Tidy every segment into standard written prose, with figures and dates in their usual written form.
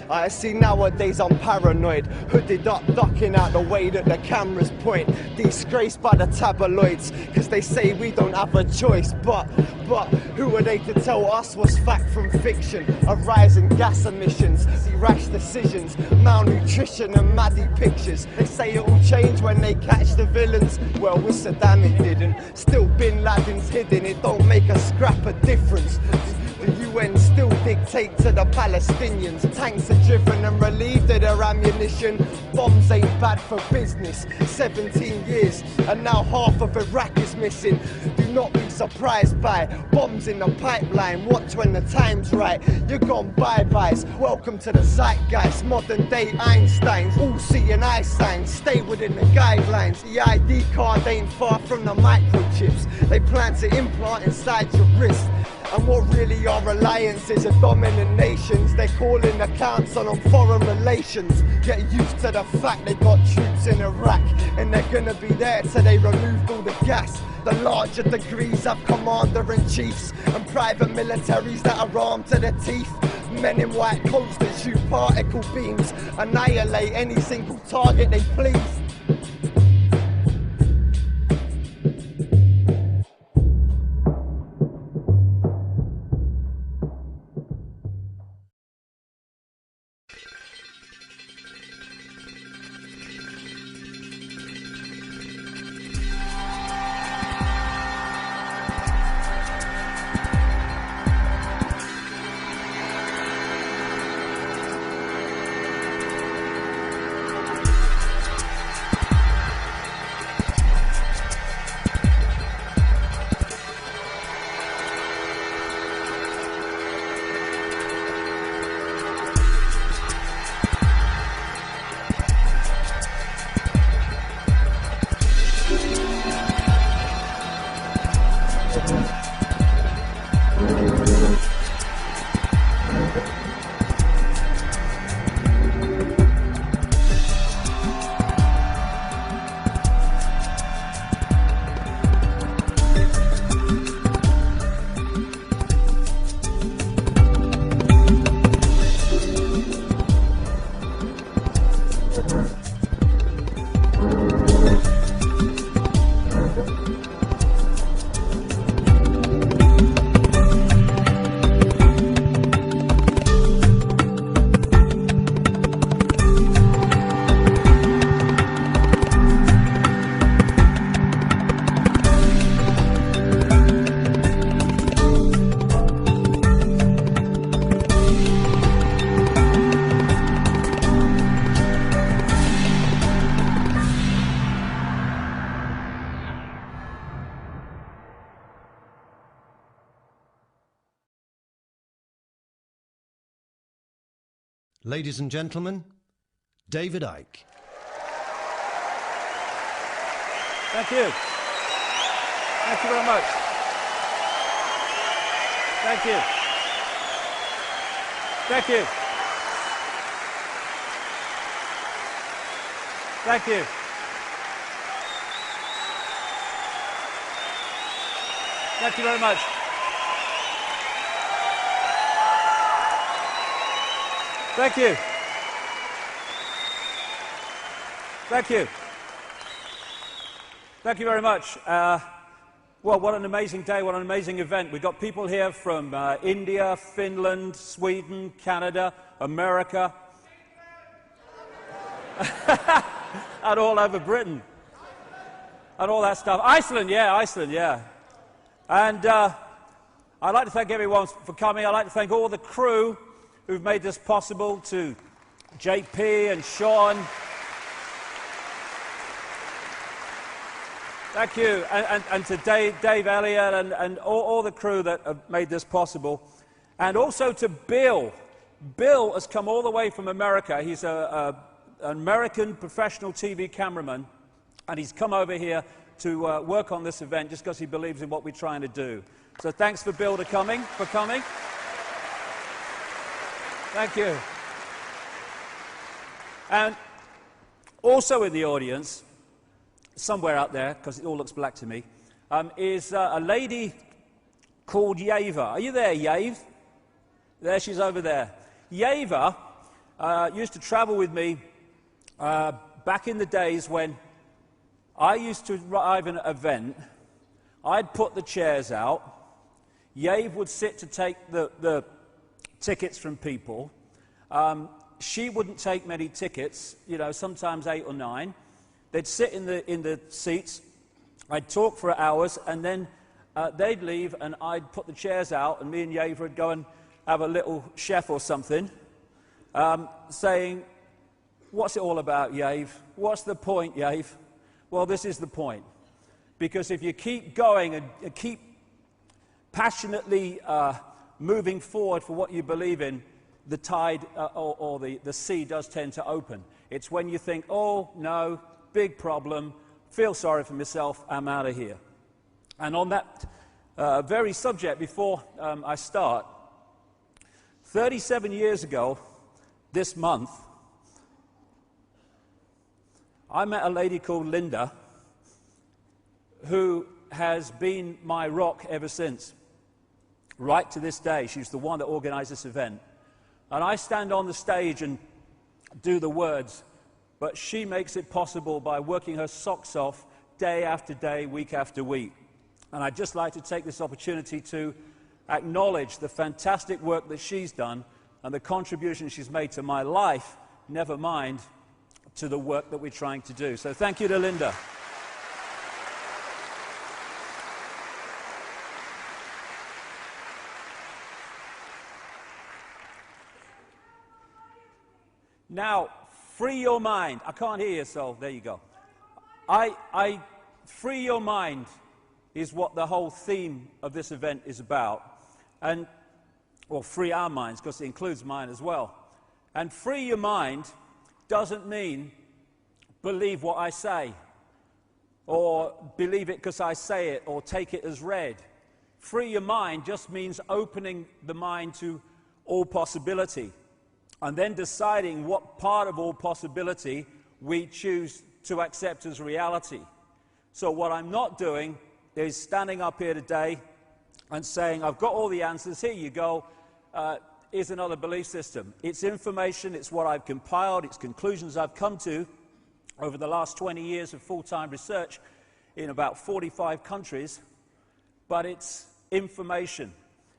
I see nowadays I'm paranoid, hooded up, ducking out the way that the cameras point, disgraced by the tabloids, cause they say we don't have a choice, but who are they to tell us what's fact from fiction? A rise in gas emissions, rash decisions, malnutrition and maddie pictures. They say it will change when they catch the villains. Well, with Saddam it didn't. Still Bin Laden's hidden, it don't make a scrap of difference. The UN still dictate to the Palestinians. Tanks are driven and relieved of their ammunition. Bombs ain't bad for business. 17 years and now half of Iraq is missing. Do not be surprised by bombs in the pipeline. Watch when the time's right. You're gone bye-byes. Welcome to the zeitgeist. Modern day Einsteins. All seeing eye signs. Stay within the guidelines. The ID card ain't far from the microchips they plan to implant inside your wrist. And what really are alliances of dominant nations? They're calling the council on foreign relations. Get used to the fact they got troops in Iraq, and they're gonna be there till they removed all the gas. The larger degrees have commander-in-chiefs and private militaries that are armed to the teeth. Men in white coats that shoot particle beams, annihilate any single target they please. Ladies and gentlemen, David Icke. Thank you. Thank you very much. Thank you. Thank you. Thank you. Thank you very much. Thank you. Thank you. Thank you very much. Well, what an amazing day, what an amazing event. We've got people here from India, Finland, Sweden, Canada, America, and all over Britain, and all that stuff. Iceland, yeah. And I'd like to thank everyone for coming. I'd like to thank all the crew who've made this possible, to JP and Sean. Thank you, and to Dave Elliott and all the crew that have made this possible. And also to Bill. Bill has come all the way from America. He's an American professional TV cameraman, and he's come over here to work on this event just because he believes in what we're trying to do. So thanks for Bill for coming. Thank you. And also in the audience, somewhere out there, because it all looks black to me, is a lady called Yava. Are you there, Yave? There, she's over there. Yeva used to travel with me back in the days when I used to arrive at an event. I'd put the chairs out. Yave would sit to take the tickets from people. She wouldn't take many tickets, you know, sometimes 8 or 9. They'd sit in the seats. I'd talk for hours, and then they'd leave, and I'd put the chairs out, and me and Yave would go and have a little chef or something, saying, "What's it all about, Yave? What's the point, Yave?" Well, this is the point. Because if you keep going and keep passionately moving forward for what you believe in, the tide or the sea does tend to open. It's when you think, "Oh, no, big problem, feel sorry for myself, I'm out of here." And on that very subject, before I start, 37 years ago this month, I met a lady called Linda, who has been my rock ever since, right to this day. She's the one that organized this event. And I stand on the stage and do the words, but she makes it possible by working her socks off day after day, week after week. And I'd just like to take this opportunity to acknowledge the fantastic work that she's done and the contribution she's made to my life, never mind to the work that we're trying to do. So thank you to Linda. Now, free your mind. I can't hear you, so there you go. Free your mind is what the whole theme of this event is about. And, well, free our minds, because it includes mine as well. And free your mind doesn't mean believe what I say, or believe it because I say it, or take it as read. Free your mind just means opening the mind to all possibility, and then deciding what part of all possibility we choose to accept as reality. So what I'm not doing is standing up here today and saying, "I've got all the answers, here you go, here's another belief system." It's information, it's what I've compiled, it's conclusions I've come to over the last 20 years of full-time research in about 45 countries, but it's information.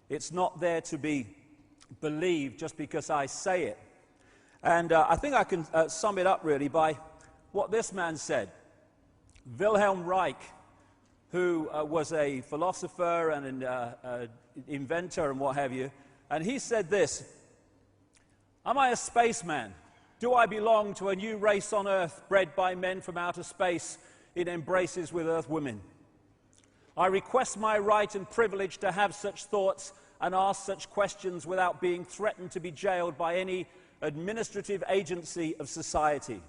It's not there to be believed just because I say it. And I think I can sum it up really by what this man said. Wilhelm Reich, who was a philosopher and an inventor and what have you, and he said this: "Am I a spaceman? Do I belong to a new race on Earth bred by men from outer space in embraces with Earth women? I request my right and privilege to have such thoughts and ask such questions without being threatened to be jailed by any administrative agency of society.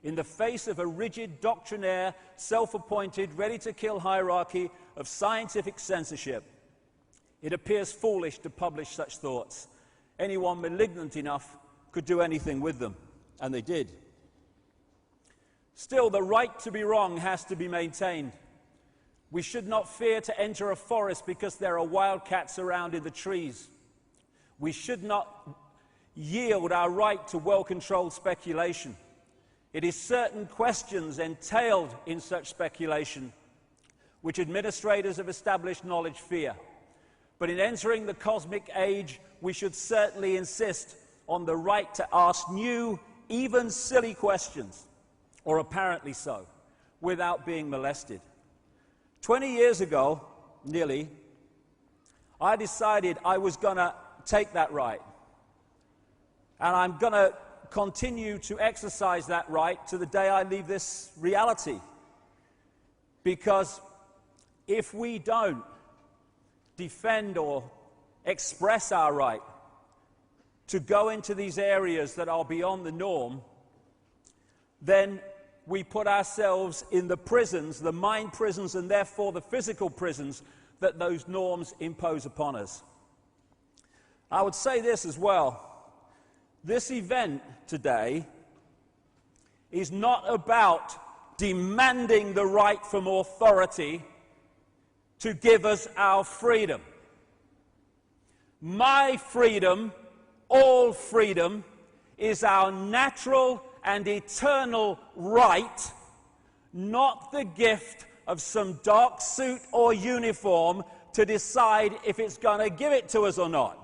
In the face of a rigid, doctrinaire, self-appointed, ready-to-kill hierarchy of scientific censorship, it appears foolish to publish such thoughts. Anyone malignant enough could do anything with them," and they did. Still, the right to be wrong has to be maintained. We should not fear to enter a forest because there are wildcats around in the trees. We should not yield our right to well-controlled speculation. It is certain questions entailed in such speculation which administrators of established knowledge fear. But in entering the cosmic age, we should certainly insist on the right to ask new, even silly questions, or apparently so, without being molested. 20 years ago, nearly, I decided I was going to take that right. And I'm going to continue to exercise that right to the day I leave this reality. Because if we don't defend or express our right to go into these areas that are beyond the norm, then we put ourselves in the prisons, the mind prisons, and therefore the physical prisons that those norms impose upon us. I would say this as well. This event today is not about demanding the right from authority to give us our freedom. My freedom all freedom is our natural and eternal right, not the gift of some dark suit or uniform to decide if it's going to give it to us or not.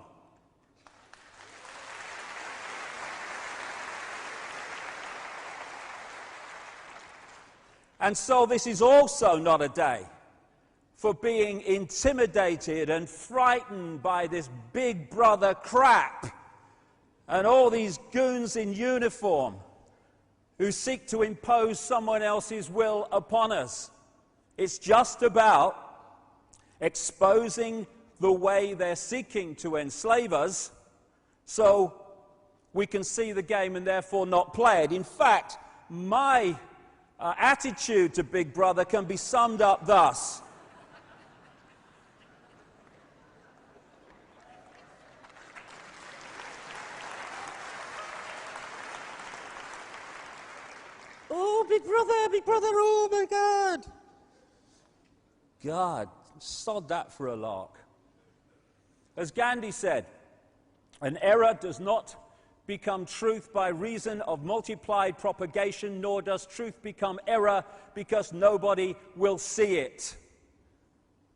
And so this is also not a day for being intimidated and frightened by this big brother crap and all these goons in uniform who seek to impose someone else's will upon us. It's just about exposing the way they're seeking to enslave us so we can see the game and therefore not play it. In fact, my attitude to Big Brother can be summed up thus. Oh, Big Brother, oh my God. God, sod that for a lark. As Gandhi said, an error does not become truth by reason of multiplied propagation, nor does truth become error because nobody will see it.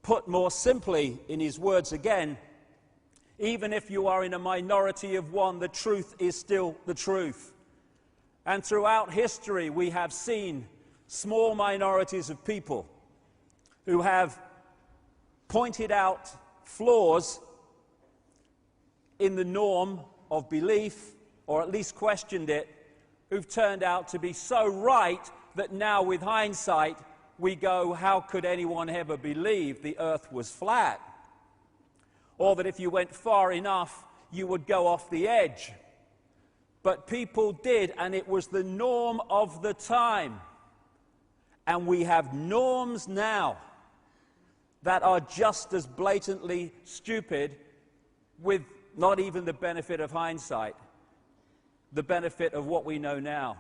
Put more simply, in his words again, even if you are in a minority of one, the truth is still the truth. And throughout history, we have seen small minorities of people who have pointed out flaws in the norm of belief, or at least questioned it, who've turned out to be so right that now with hindsight we go, how could anyone ever believe the earth was flat? Or that if you went far enough you would go off the edge. But people did, and it was the norm of the time. And we have norms now that are just as blatantly stupid, with not even the benefit of hindsight, the benefit of what we know now.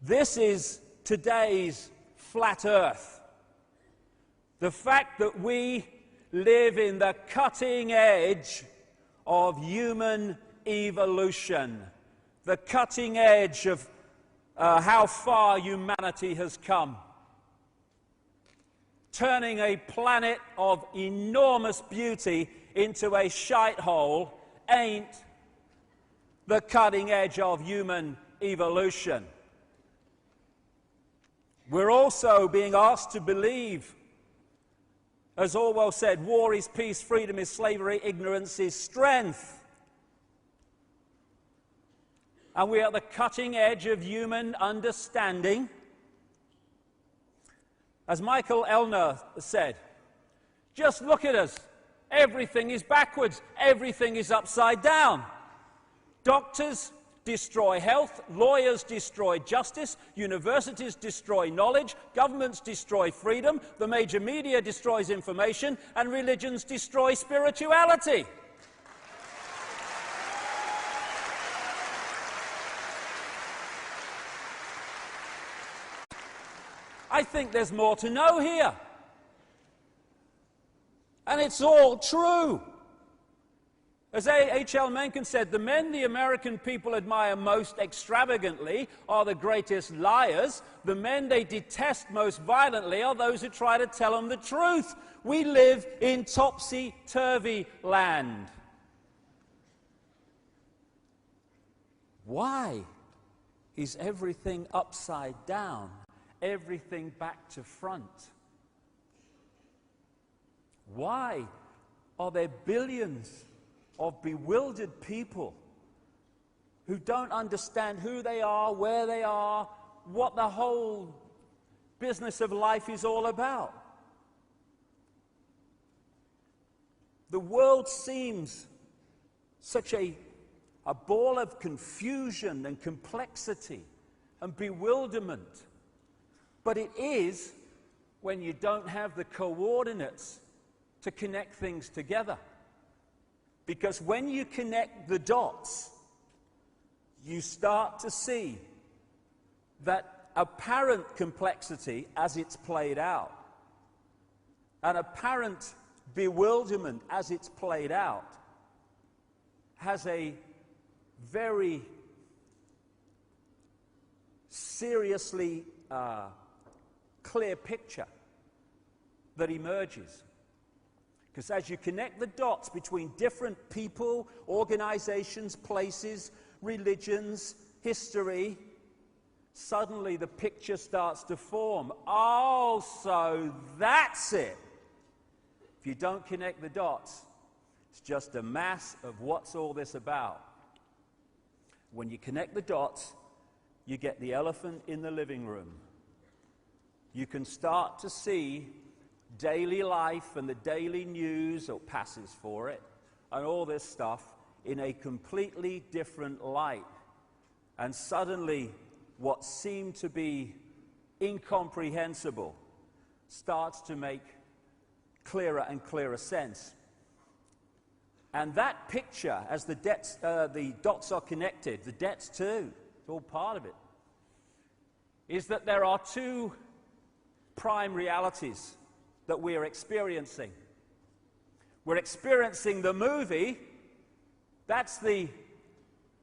This is today's flat earth. The fact that we live in the cutting edge of human evolution, the cutting edge of how far humanity has come, turning a planet of enormous beauty into a shithole ain't the cutting edge of human evolution. We're also being asked to believe, as Orwell said, war is peace, freedom is slavery, ignorance is strength. And we are at the cutting edge of human understanding. As Michael Elner said, just look at us. Everything is backwards. Everything is upside down. Doctors destroy health, lawyers destroy justice, universities destroy knowledge, governments destroy freedom, the major media destroys information, and religions destroy spirituality. I think there's more to know here. And it's all true. As H.L. Mencken said, the men the American people admire most extravagantly are the greatest liars. The men they detest most violently are those who try to tell them the truth. We live in topsy-turvy land. Why is everything upside down? Everything back to front? Why are there billions of bewildered people who don't understand who they are, where they are, what the whole business of life is all about? The world seems such a ball of confusion and complexity and bewilderment. But it is when you don't have the coordinates to connect things together. Because when you connect the dots, you start to see that apparent complexity as it's played out, an apparent bewilderment as it's played out, has a very seriously clear picture that emerges. Because as you connect the dots between different people, organizations, places, religions, history, suddenly the picture starts to form. Oh, so that's it. If you don't connect the dots, it's just a mass of what's all this about. When you connect the dots, you get the elephant in the living room. You can start to see daily life and the daily news, or passes for it, and all this stuff in a completely different light. And suddenly, what seemed to be incomprehensible starts to make clearer and clearer sense. And that picture, as the dots are connected, the debts too, it's all part of it, is that there are two prime realities that we are experiencing. We're experiencing the movie. That's the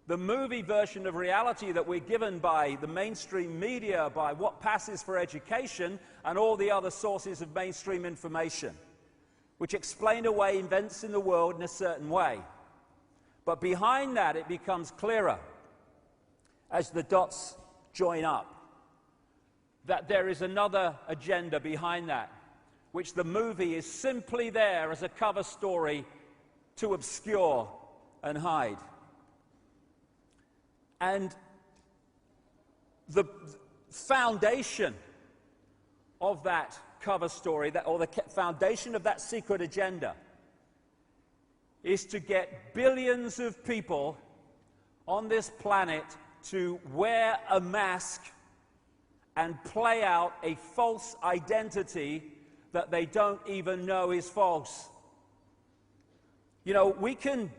movie version of reality that we're given by the mainstream media, by what passes for education, and all the other sources of mainstream information, which explain away events in the world in a certain way. But behind that, it becomes clearer as the dots join up that there is another agenda behind that, which the movie is simply there as a cover story to obscure and hide. And the foundation of that cover story, or the foundation of that secret agenda, is to get billions of people on this planet to wear a mask and play out a false identity that they don't even know is false. You know, we can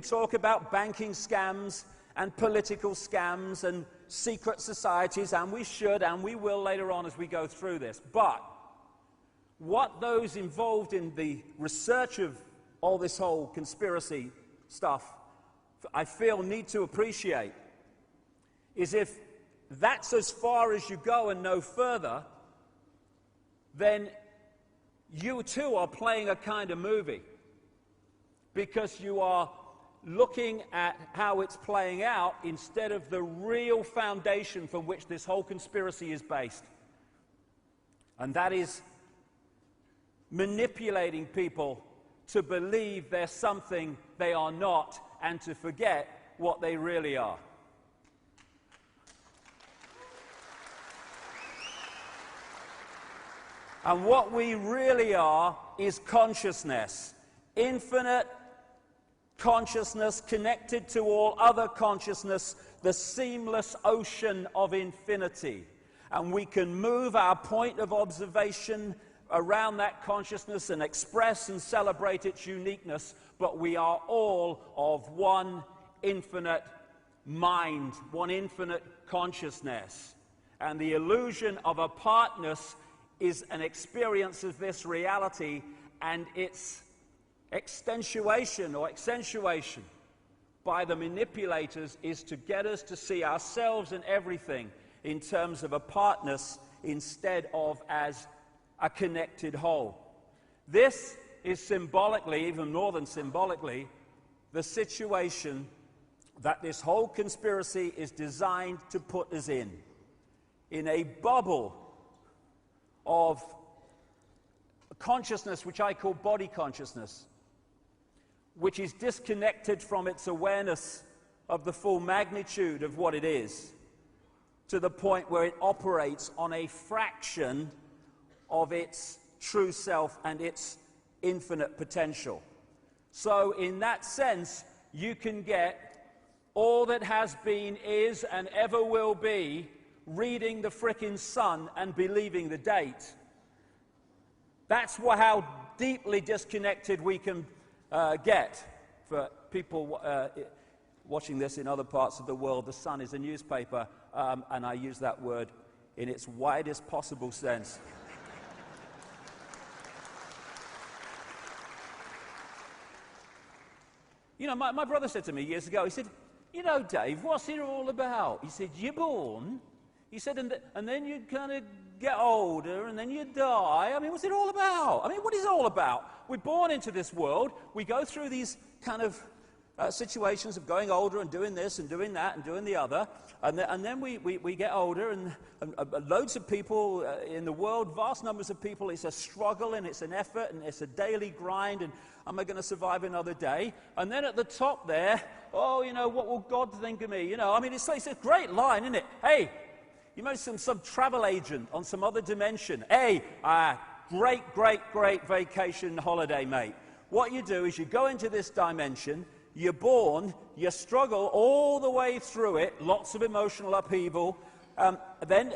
talk about banking scams and political scams and secret societies, and we should and we will later on as we go through this. But what those involved in the research of all this whole conspiracy stuff, I feel, need to appreciate is if that's as far as you go and no further, then you too are playing a kind of movie, because you are looking at how it's playing out instead of the real foundation from which this whole conspiracy is based. And that is manipulating people to believe they're something they are not and to forget what they really are. And what we really are is consciousness. Infinite consciousness connected to all other consciousness, the seamless ocean of infinity. And we can move our point of observation around that consciousness and express and celebrate its uniqueness, but we are all of one infinite mind, one infinite consciousness. And the illusion of apartness is an experience of this reality, and its extensuation or accentuation by the manipulators is to get us to see ourselves and everything in terms of apartness instead of as a connected whole. This is symbolically, even more than symbolically, the situation that this whole conspiracy is designed to put us in a bubble of consciousness, which I call body consciousness, which is disconnected from its awareness of the full magnitude of what it is, to the point where it operates on a fraction of its true self and its infinite potential. So in that sense, you can get all that has been, is, and ever will be reading the frickin' sun and believing the date. That's how deeply disconnected we can get. For people watching this in other parts of the world, the Sun is a newspaper, and I use that word in its widest possible sense. You You know, my brother said to me years ago, he said, you know, Dave, what's it all about? He said, you're born. He said, and then you kind of get older, and then you die. I mean, what's it all about? I mean, what is it all about? We're born into this world. We go through these kind of situations of going older and doing this and doing that and doing the other. And then we get older, and loads of people in the world, vast numbers of people, it's a struggle and it's an effort and it's a daily grind, and am I going to survive another day? And then at the top there, oh, you know, what will God think of me? You know, I mean, it's a great line, isn't it? Hey, you know, some travel agent on some other dimension. Hey, great vacation holiday, mate. What you do is you go into this dimension, you're born, you struggle all the way through it, lots of emotional upheaval. Then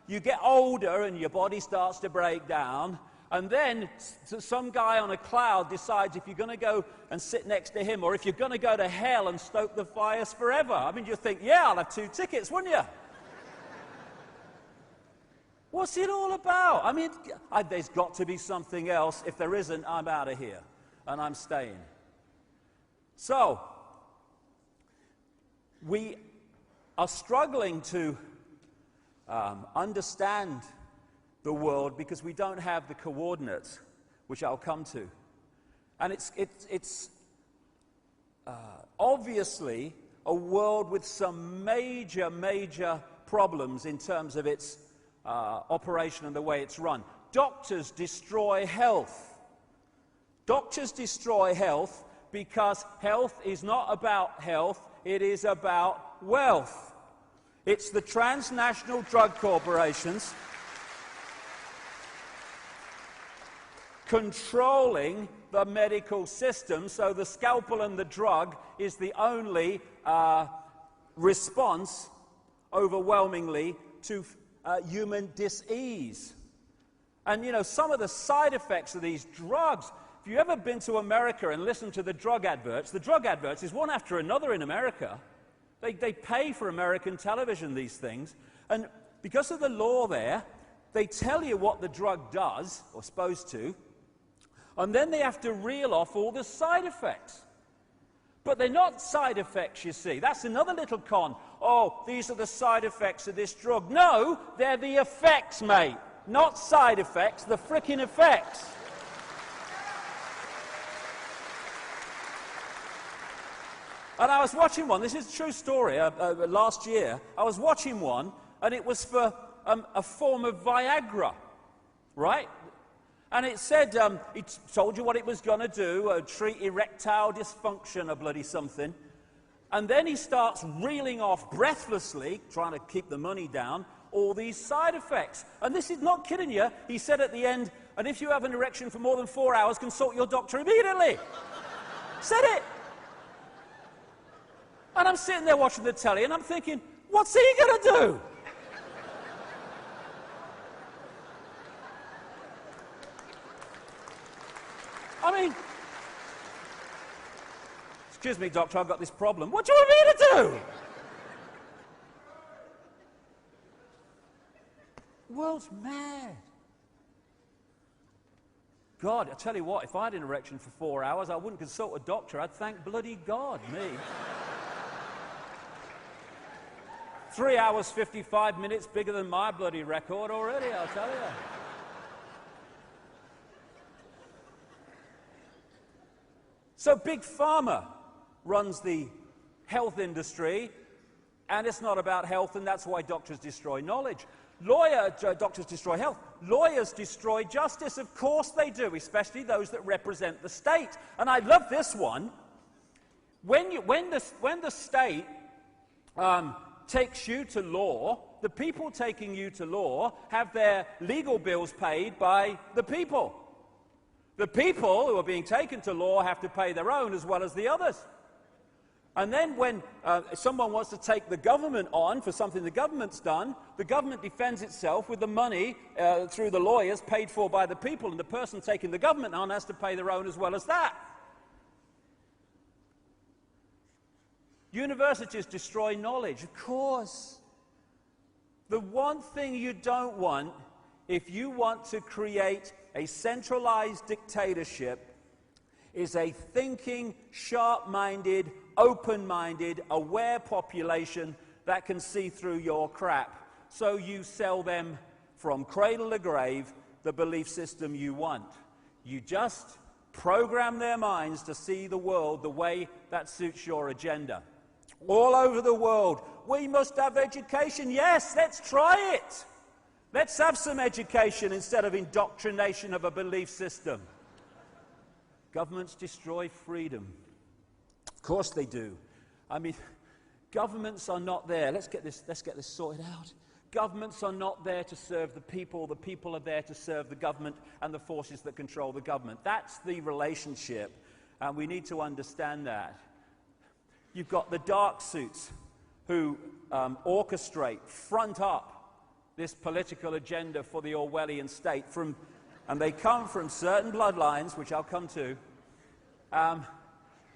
you get older and your body starts to break down. And then some guy on a cloud decides if you're going to go and sit next to him, or if you're going to go to hell and stoke the fires forever. I mean, you think, yeah, I'll have 2 tickets, wouldn't you? What's it all about? I mean, there's got to be something else. If there isn't, I'm out of here, and I'm staying. So, we are struggling to understand the world because we don't have the coordinates, which I'll come to. And it's obviously a world with some major problems in terms of its operation and the way it's run. Doctors destroy health. Doctors destroy health because health is not about health, it is about wealth. It's the transnational drug corporations controlling the medical system, so the scalpel and the drug is the only response, overwhelmingly, to human dis-ease. And, you know, some of the side effects of these drugs, if you've ever been to America and listened to the drug adverts is one after another in America. They pay for American television, these things. And because of the law there, they tell you what the drug does, or supposed to, and then they have to reel off all the side effects. But they're not side effects, you see. That's another little con. Oh, these are the side effects of this drug. No, they're the effects, mate. Not side effects, the frickin' effects. And I was watching one, this is a true story, last year. I was watching one, and it was for a form of Viagra, right? And it said, it told you what it was going to do, treat erectile dysfunction or bloody something. And then he starts reeling off breathlessly, trying to keep the money down, all these side effects. And this is not kidding you. He said at the end, and if you have an erection for more than 4 hours, consult your doctor immediately. Said it. And I'm sitting there watching the telly, and I'm thinking, what's he going to do? I mean, excuse me, doctor, I've got this problem. What do you want me to do? The world's mad. God, I tell you what, if I had an erection for 4 hours, I wouldn't consult a doctor. I'd thank bloody God, me. 3 hours, 55 minutes, bigger than my bloody record already, I'll tell you. So Big Pharma runs the health industry, and it's not about health, and that's why doctors destroy knowledge. Doctors destroy health. Lawyers destroy justice. Of course they do, especially those that represent the state. And I love this one. When the state takes you to law, the people taking you to law have their legal bills paid by the people. The people who are being taken to law have to pay their own as well as the others. And then when someone wants to take the government on for something the government's done, the government defends itself with the money through the lawyers paid for by the people, and the person taking the government on has to pay their own as well as that. Universities destroy knowledge, of course. The one thing you don't want, if you want to create a centralized dictatorship, is a thinking, sharp-minded, open-minded, aware population that can see through your crap. So you sell them from cradle to grave the belief system you want. You just program their minds to see the world the way that suits your agenda. All over the world, we must have education. Yes, let's try it. Let's have some education instead of indoctrination of a belief system. Governments destroy freedom. Of course they do. I mean, governments are not there. Let's get this sorted out. Governments are not there to serve the people are there to serve the government and the forces that control the government. That's the relationship, and we need to understand that. You've got the dark suits who orchestrate, front up this political agenda for the Orwellian state, and they come from certain bloodlines, which I'll come to,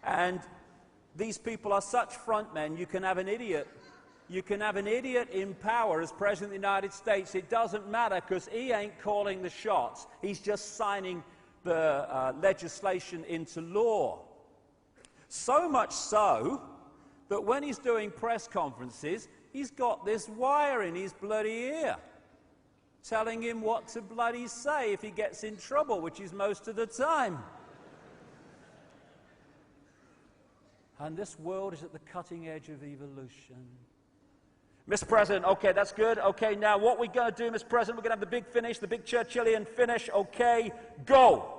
and these people are such frontmen. You can have an idiot in power as President of the United States. It doesn't matter, because he ain't calling the shots. He's just signing the legislation into law. So much so that when he's doing press conferences, he's got this wire in his bloody ear telling him what to bloody say if he gets in trouble, which is most of the time. And this world is at the cutting edge of evolution. Mr. President, okay, that's good. Okay, now what we're going to do, Mr. President, we're going to have the big finish, the big Churchillian finish. Okay, go.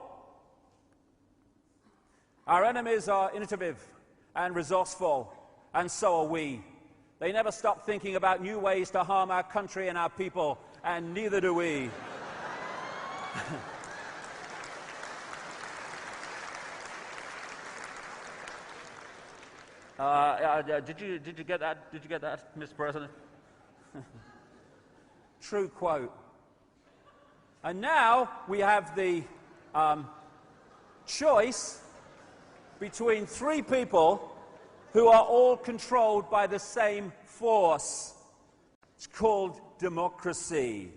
Our enemies are innovative and resourceful, and so are we. They never stop thinking about new ways to harm our country and our people, and neither do we. Did you get that? Did you get that, Mr. President? True quote. And now we have the choice between three people who are all controlled by the same force. It's called democracy.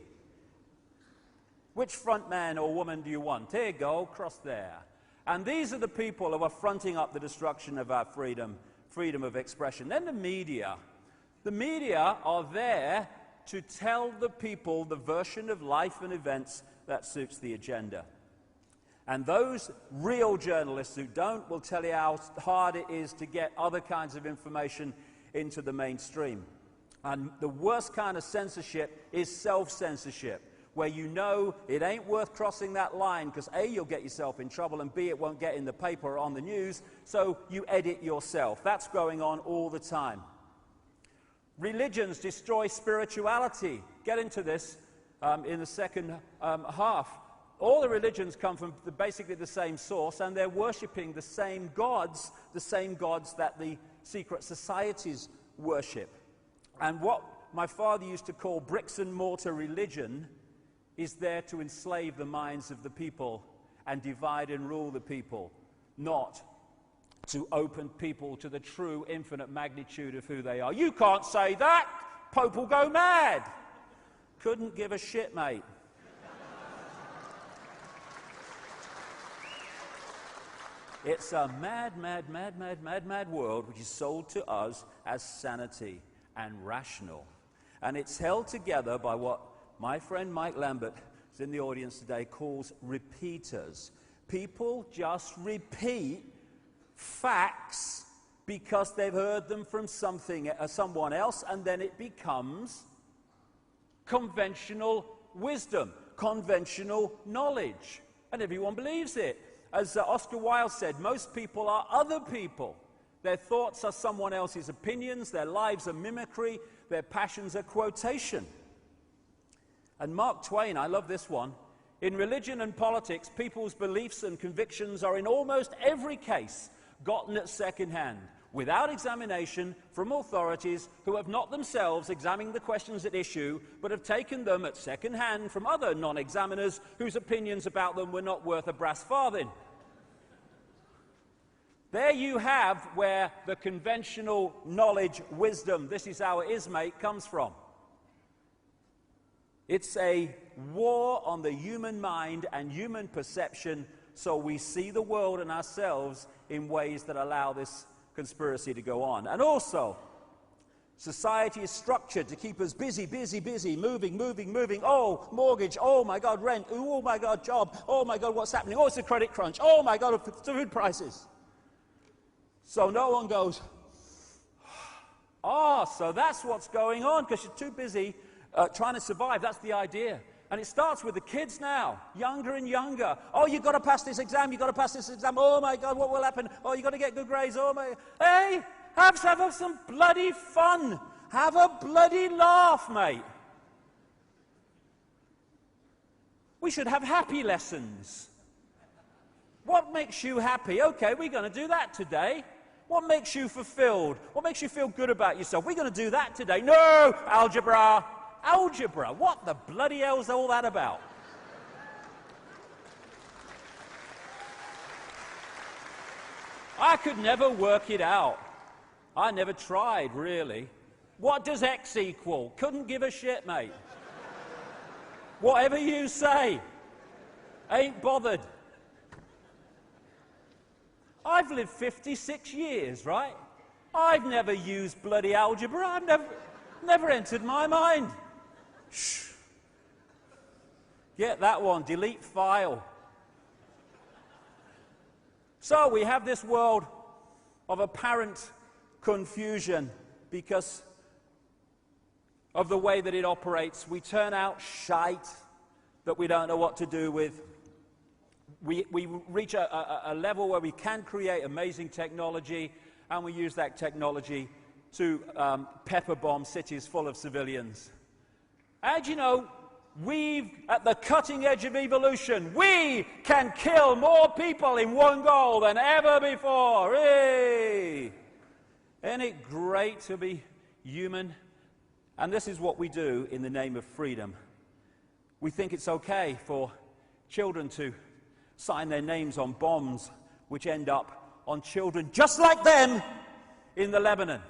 Which front man or woman do you want? There you go, cross there. And these are the people who are fronting up the destruction of our freedom of expression. Then the media. The media are there to tell the people the version of life and events that suits the agenda. And those real journalists who don't will tell you how hard it is to get other kinds of information into the mainstream. And the worst kind of censorship is self-censorship, where you know it ain't worth crossing that line because A, you'll get yourself in trouble, and B, it won't get in the paper or on the news, so you edit yourself. That's going on all the time. Religions destroy spirituality. Get into this in the second half. All the religions come from basically the same source, and they're worshipping the same gods that the secret societies worship. And what my father used to call bricks and mortar religion is there to enslave the minds of the people and divide and rule the people, not to open people to the true infinite magnitude of who they are. You can't say that! Pope will go mad! Couldn't give a shit, mate. It's a mad, mad, mad, mad, mad, mad world which is sold to us as sanity and rational. And it's held together by what my friend Mike Lambert, who's in the audience today, calls repeaters. People just repeat facts because they've heard them from someone else, and then it becomes conventional wisdom, conventional knowledge, and everyone believes it. As Oscar Wilde said, most people are other people. Their thoughts are someone else's opinions, their lives are mimicry, their passions are quotation. And Mark Twain, I love this one, in religion and politics, people's beliefs and convictions are in almost every case gotten at second hand, without examination from authorities who have not themselves examined the questions at issue, but have taken them at second hand from other non-examiners whose opinions about them were not worth a brass farthing. There you have where the conventional knowledge, wisdom, this is how it is, mate, comes from. It's a war on the human mind and human perception so we see the world and ourselves in ways that allow this conspiracy to go on. And also, society is structured to keep us busy, moving. Oh, mortgage. Oh, my God, rent. Oh, my God, job. Oh, my God, what's happening? Oh, it's a credit crunch. Oh, my God, food prices. So no one goes, so that's what's going on, because you're too busy trying to survive. That's the idea. And it starts with the kids now, younger and younger. Oh, you've got to pass this exam. You've got to pass this exam. Oh, my God, what will happen? Oh, you've got to get good grades. Oh, my... Hey, have some bloody fun. Have a bloody laugh, mate. We should have happy lessons. What makes you happy? Okay, we're going to do that today. What makes you fulfilled? What makes you feel good about yourself? We're going to do that today. No, algebra. Algebra. What the bloody hell's all that about? I could never work it out. I never tried, really. What does X equal? Couldn't give a shit, mate. Whatever you say. Ain't bothered. I've lived 56 years, right? I've never used bloody algebra. I've never entered my mind. Shh. Get that one. Delete file. So we have this world of apparent confusion because of the way that it operates. We turn out shite that we don't know what to do with. We reach a level where we can create amazing technology, and we use that technology to pepper bomb cities full of civilians. And you know, we've at the cutting edge of evolution. We can kill more people in one goal than ever before. Hey! Isn't it great to be human? And this is what we do in the name of freedom. We think it's okay for children to sign their names on bombs which end up on children just like them in the Lebanon.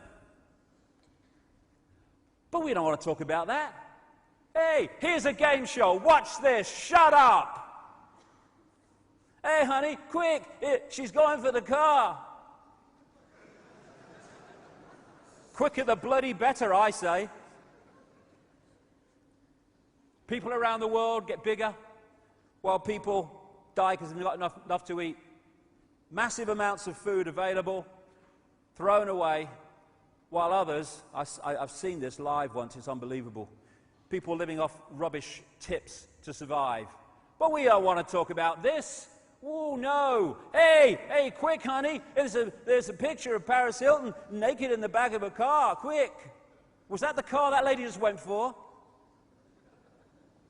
But we don't want to talk about that. Hey, here's a game show. Watch this. Shut up. Hey, honey, quick. She's going for the car. Quicker the bloody better, I say. People around the world get bigger while people die because they've not got enough to eat. Massive amounts of food available, thrown away, while others, I've seen this live once, it's unbelievable. People living off rubbish tips to survive. But we don't want to talk about this. Oh, no. Hey, quick, honey. There's a picture of Paris Hilton naked in the back of a car. Quick. Was that the car that lady just went for?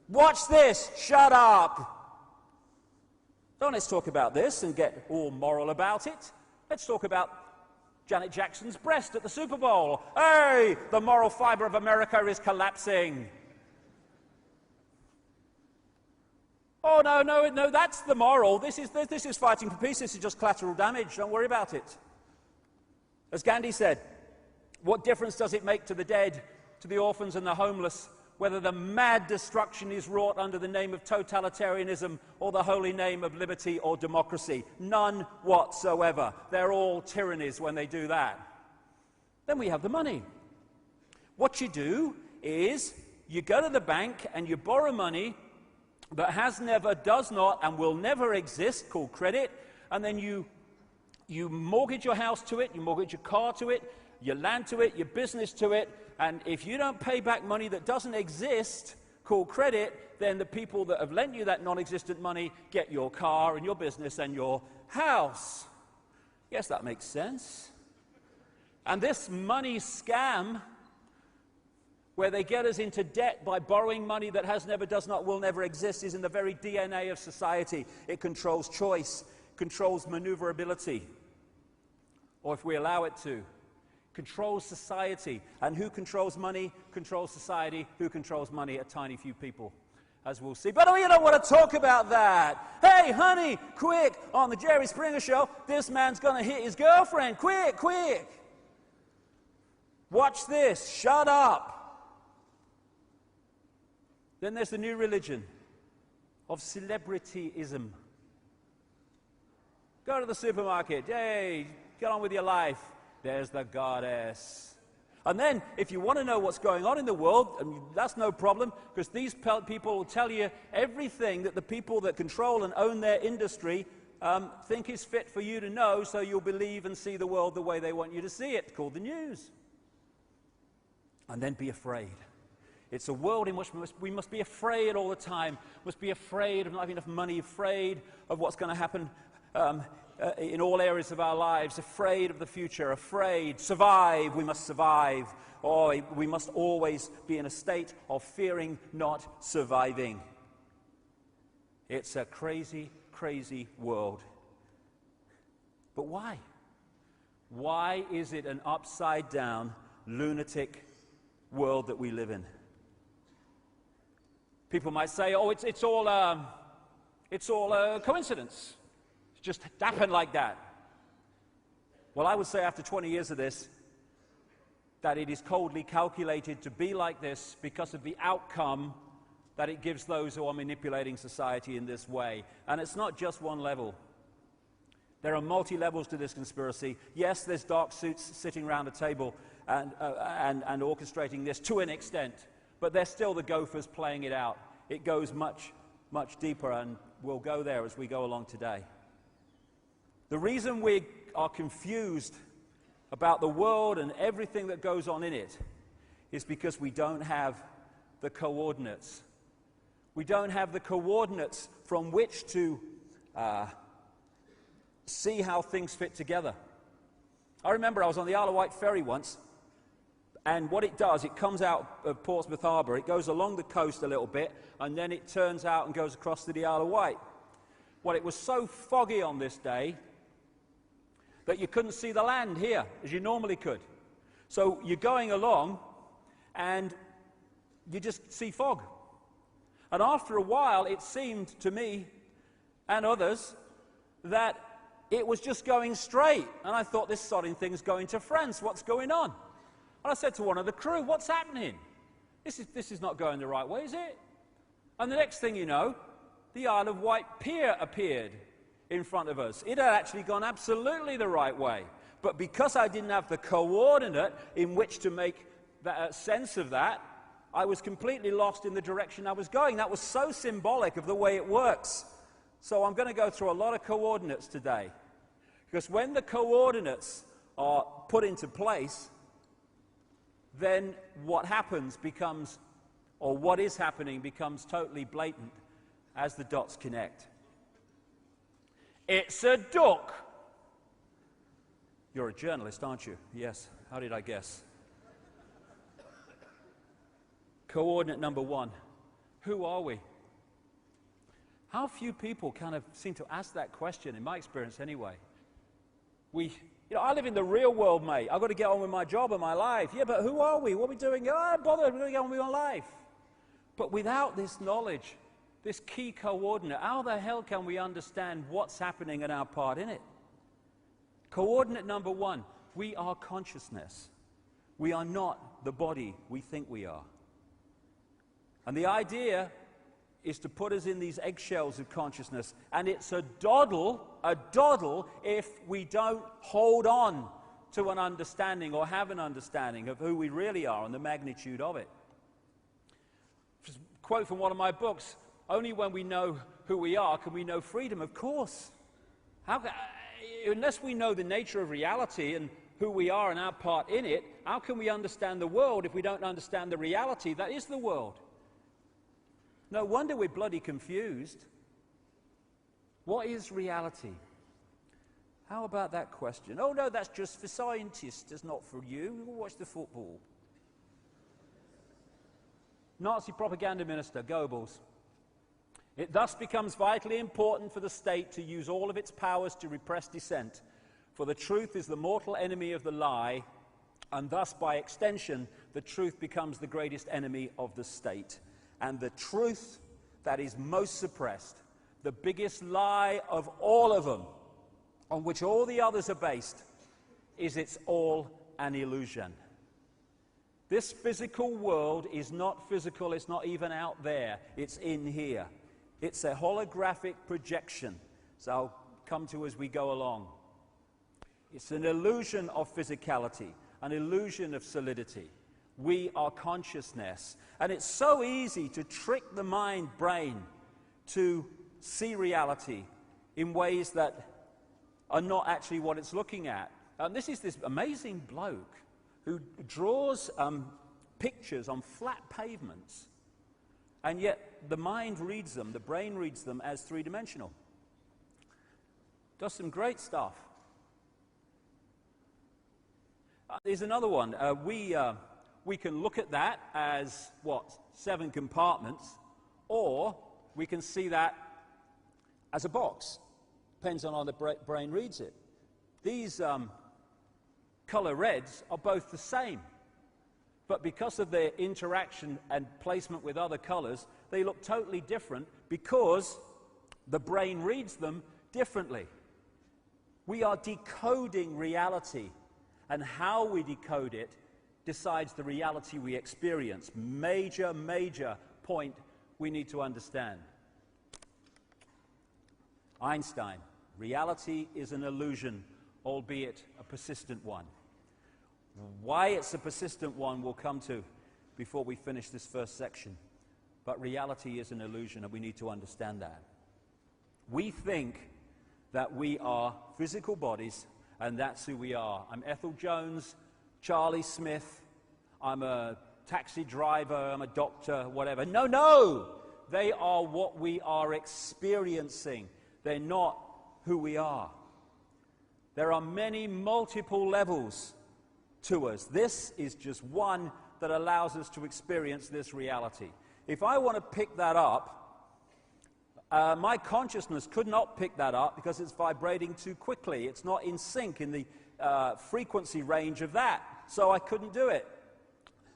Watch this. Shut up. Don't let's talk about this and get all moral about it. Let's talk about Janet Jackson's breast at the Super Bowl. Hey, the moral fiber of America is collapsing. Oh, no, that's the moral. This is fighting for peace. This is just collateral damage. Don't worry about it. As Gandhi said, what difference does it make to the dead, to the orphans and the homeless, whether the mad destruction is wrought under the name of totalitarianism or the holy name of liberty or democracy? None whatsoever. They're all tyrannies when they do that. Then we have the money. What you do is you go to the bank and you borrow money that has never, does not, and will never exist, called credit, and then you mortgage your house to it, you mortgage your car to it, your land to it, your business to it, and if you don't pay back money that doesn't exist, called credit, then the people that have lent you that non-existent money get your car and your business and your house. Yes, that makes sense. And this money scam, where they get us into debt by borrowing money that has never, does not, will never exist, is in the very DNA of society. It controls choice, controls maneuverability, or if we allow it to, controls society. And who controls money? Controls society. Who controls money? A tiny few people, as we'll see. But we don't want to talk about that. Hey, honey, quick, on the Jerry Springer Show, this man's going to hit his girlfriend. Quick, quick. Watch this. Shut up. Then there's the new religion of celebrityism. Go to the supermarket. Yay, get on with your life. There's the goddess. And then, if you want to know what's going on in the world, that's no problem, because these people will tell you everything that the people that control and own their industry think is fit for you to know, so you'll believe and see the world the way they want you to see it, called the news. And then be afraid. It's a world in which we must be afraid all the time, must be afraid of not having enough money, afraid of what's going to happen in all areas of our lives, afraid of the future, afraid, survive, we must survive, or we must always be in a state of fearing not surviving. It's a crazy, crazy world. But why? Why is it an upside-down, lunatic world that we live in? People might say, oh, it's all a coincidence. It just happened like that. Well, I would say after 20 years of this, that it is coldly calculated to be like this because of the outcome that it gives those who are manipulating society in this way. And it's not just one level. There are multi-levels to this conspiracy. Yes, there's dark suits sitting around a table and orchestrating this to an extent, but they're still the gophers playing it out. It goes much, much deeper, and we'll go there as we go along today. The reason we are confused about the world and everything that goes on in it is because we don't have the coordinates. We don't have the coordinates from which to see how things fit together. I remember I was on the Isle of Wight ferry once, and what it does, it comes out of Portsmouth Harbour, it goes along the coast a little bit, and then it turns out and goes across to the Isle of Wight. Well, it was so foggy on this day that you couldn't see the land here, as you normally could. So you're going along, and you just see fog. And after a while, it seemed to me and others that it was just going straight. And I thought, this sodding thing's going to France. What's going on? And I said to one of the crew, what's happening? This is not going the right way, is it? And the next thing you know, the Isle of Wight pier appeared in front of us. It had actually gone absolutely the right way. But because I didn't have the coordinate in which to make sense of that, I was completely lost in the direction I was going. That was so symbolic of the way it works. So I'm going to go through a lot of coordinates today. Because when the coordinates are put into place, then what happens becomes, or what is happening becomes totally blatant as the dots connect. It's a duck. You're a journalist, aren't you? Yes. How did I guess? Coordinate number one. Who are we? How few people kind of seem to ask that question, in my experience anyway. I live in the real world, mate. I've got to get on with my job and my life. Yeah, but who are we? What are we doing? Oh, I don't bother. We're going to get on with my life. But without this knowledge, this key coordinate, how the hell can we understand what's happening and our part in it? Coordinate number one, we are consciousness. We are not the body we think we are. And the idea is to put us in these eggshells of consciousness, and it's a doddle if we don't hold on to an understanding or have an understanding of who we really are and the magnitude of it. Just a quote from one of my books, only when we know who we are can we know freedom, of course. Unless we know the nature of reality and who we are and our part in it, how can we understand the world if we don't understand the reality that is the world? No wonder we're bloody confused. What is reality? How about that question? Oh no, that's just for scientists, it's not for you. Watch the football. Nazi propaganda minister, Goebbels. It thus becomes vitally important for the state to use all of its powers to repress dissent, for the truth is the mortal enemy of the lie, and thus, by extension, the truth becomes the greatest enemy of the state. And the truth that is most suppressed, the biggest lie of all of them, on which all the others are based, is it's all an illusion. This physical world is not physical, it's not even out there, it's in here. It's a holographic projection. So I'll come to as we go along. It's an illusion of physicality, an illusion of solidity. We are consciousness. And it's so easy to trick the brain to see reality in ways that are not actually what it's looking at. This is this amazing bloke who draws pictures on flat pavements, and yet the mind reads them, the brain reads them as three-dimensional. Does some great stuff. There's another one. We can look at that as, 7 compartments, or we can see that as a box. Depends on how the brain reads it. These color reds are both the same, but because of their interaction and placement with other colors, they look totally different because the brain reads them differently. We are decoding reality, and how we decode it decides the reality we experience. Major, major point we need to understand. Einstein, reality is an illusion, albeit a persistent one. Why it's a persistent one we'll come to before we finish this first section. But reality is an illusion, and we need to understand that. We think that we are physical bodies, and that's who we are. I'm Ethel Jones, Charlie Smith, I'm a taxi driver, I'm a doctor, whatever. No, no! They are what we are experiencing. They're not who we are. There are many multiple levels to us. This is just one that allows us to experience this reality. If I want to pick that up, my consciousness could not pick that up because it's vibrating too quickly. It's not in sync in the frequency range of that, so I couldn't do it.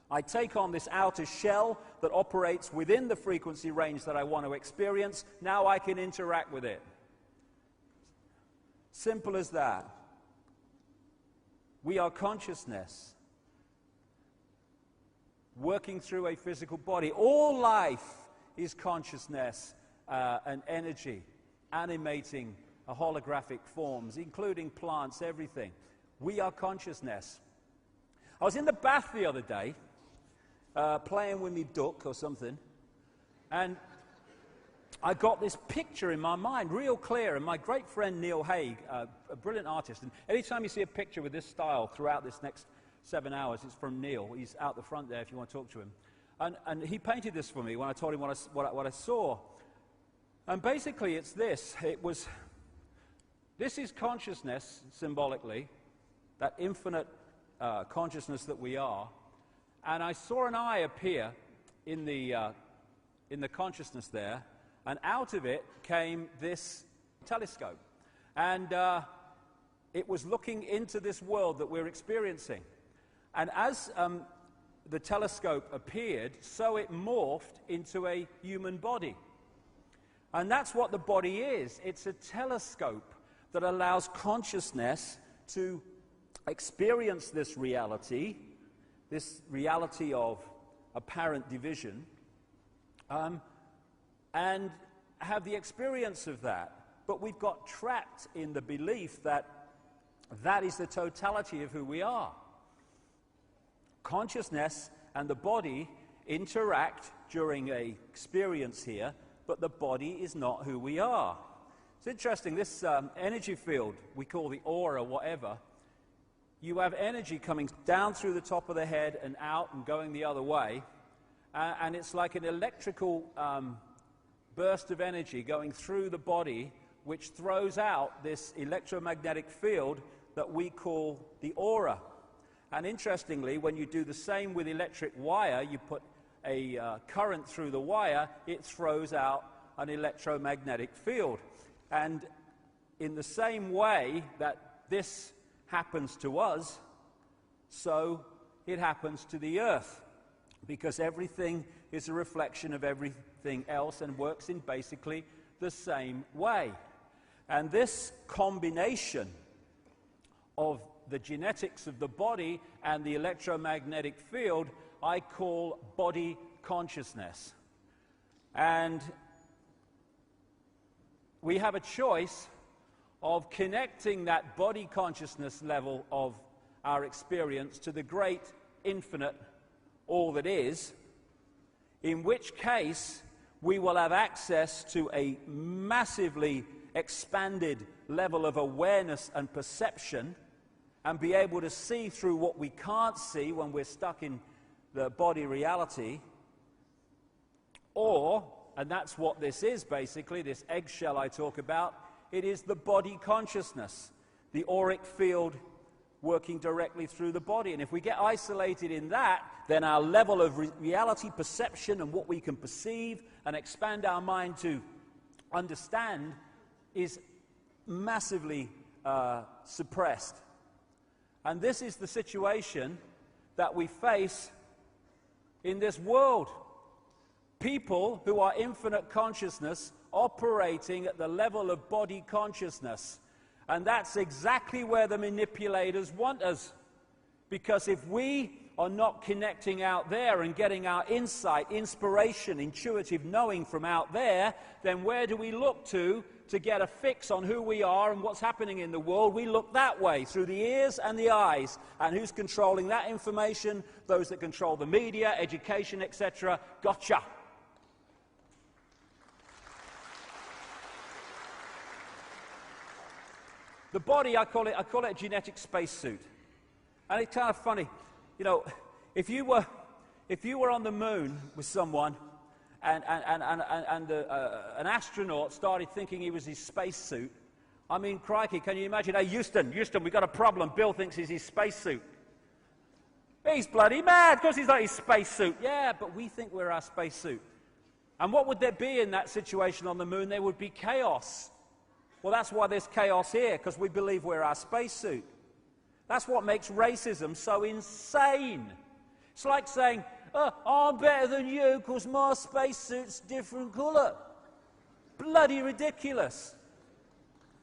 I take on this outer shell that operates within the frequency range that I want to experience. Now I can interact with it. Simple as that. We are consciousness working through a physical body. All life is consciousness and energy, animating holographic forms, including plants, everything. We are consciousness. I was in the bath the other day, playing with me duck or something, and I got this picture in my mind, real clear, and my great friend Neil Haig, a brilliant artist, and anytime you see a picture with this style throughout this next 7 hours, it's from Neil. He's out the front there if you want to talk to him. And he painted this for me when I told him what I saw. And basically it's this. This is consciousness, symbolically, that infinite consciousness that we are. And I saw an eye appear in the consciousness there, and out of it came this telescope. And it was looking into this world that we're experiencing. And as the telescope appeared, so it morphed into a human body. And that's what the body is. It's a telescope that allows consciousness to experience this reality of apparent division, and have the experience of that. But we've got trapped in the belief that that is the totality of who we are. Consciousness and the body interact during an experience here, but the body is not who we are. It's interesting, this energy field we call the aura, whatever, you have energy coming down through the top of the head and out and going the other way, and it's like an electrical burst of energy going through the body, which throws out this electromagnetic field that we call the aura. And interestingly, when you do the same with electric wire, you put a current through the wire, it throws out an electromagnetic field. And in the same way that this happens to us, so it happens to the earth, because everything is a reflection of everything else and works in basically the same way. And this combination of the genetics of the body and the electromagnetic field I call body consciousness. And we have a choice of connecting that body consciousness level of our experience to the great infinite all that is, in which case we will have access to a massively expanded level of awareness and perception and be able to see through what we can't see when we're stuck in the body reality. Or, and that's what this is basically, this eggshell I talk about, it is the body consciousness, the auric field working directly through the body. And if we get isolated in that, then our level of reality perception and what we can perceive and expand our mind to understand is massively suppressed. And this is the situation that we face in this world. People who are infinite consciousness operating at the level of body consciousness. And that's exactly where the manipulators want us. Because if we are not connecting out there and getting our insight, inspiration, intuitive knowing from out there, then where do we look to get a fix on who we are and what's happening in the world? We look that way, through the ears and the eyes. And who's controlling that information? Those that control the media, education, etc. Gotcha. The body, I call it a genetic spacesuit. And it's kind of funny. You know, if you were on the moon with someone and an astronaut started thinking he was his spacesuit, I mean, crikey, can you imagine? Hey, Houston, we've got a problem. Bill thinks he's his spacesuit. He's bloody mad because he's not his spacesuit. Yeah, but we think we're our spacesuit. And what would there be in that situation on the moon? There would be chaos. Well, that's why there's chaos here, because we believe we're our spacesuit. That's what makes racism so insane. It's like saying, I'm better than you because my spacesuit's different colour. Bloody ridiculous.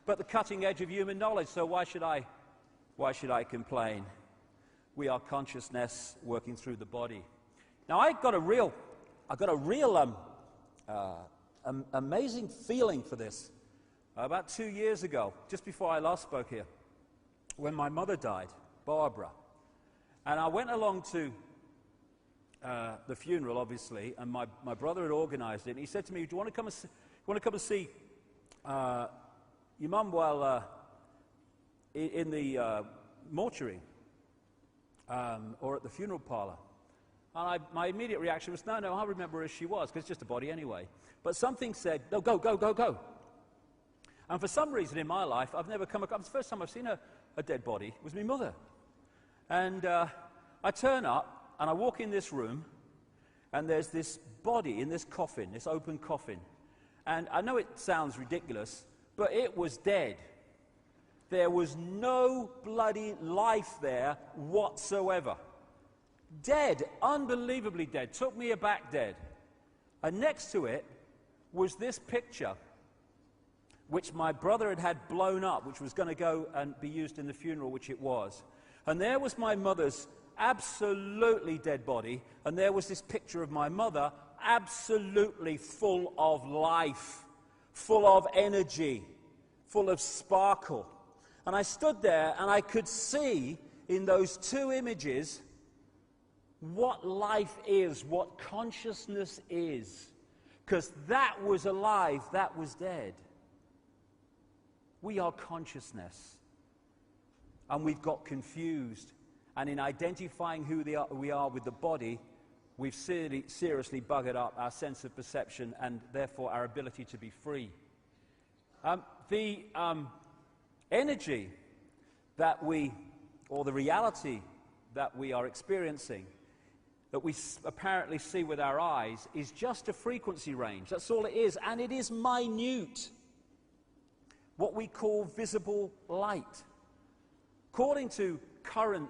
But the cutting edge of human knowledge, so why should I complain? We are consciousness working through the body. Now, I got a real amazing feeling for this. About 2 years ago, just before I last spoke here, when my mother died, Barbara, and I went along to the funeral, obviously, and my brother had organised it, and he said to me, do you want to come and see your mum while in the mortuary or at the funeral parlour? And my immediate reaction was, no, I remember as she was, because it's just a body anyway. But something said, no, go. And for some reason in my life, I've never come across, the first time I've seen a dead body was my mother. And I turn up, and I walk in this room, and there's this body in this coffin, this open coffin. And I know it sounds ridiculous, but it was dead. There was no bloody life there whatsoever. Dead, unbelievably dead, took me aback dead. And next to it was this picture, which my brother had blown up, which was going to go and be used in the funeral, which it was. And there was my mother's absolutely dead body, and there was this picture of my mother absolutely full of life, full of energy, full of sparkle. And I stood there, and I could see in those two images what life is, what consciousness is. Because that was alive, that was dead. We are consciousness. And we've got confused. And in identifying who we are with the body, we've seriously buggered up our sense of perception and therefore our ability to be free. The energy that or the reality that we are experiencing, that we apparently see with our eyes, is just a frequency range. That's all it is. And it is minute. What we call visible light. According to current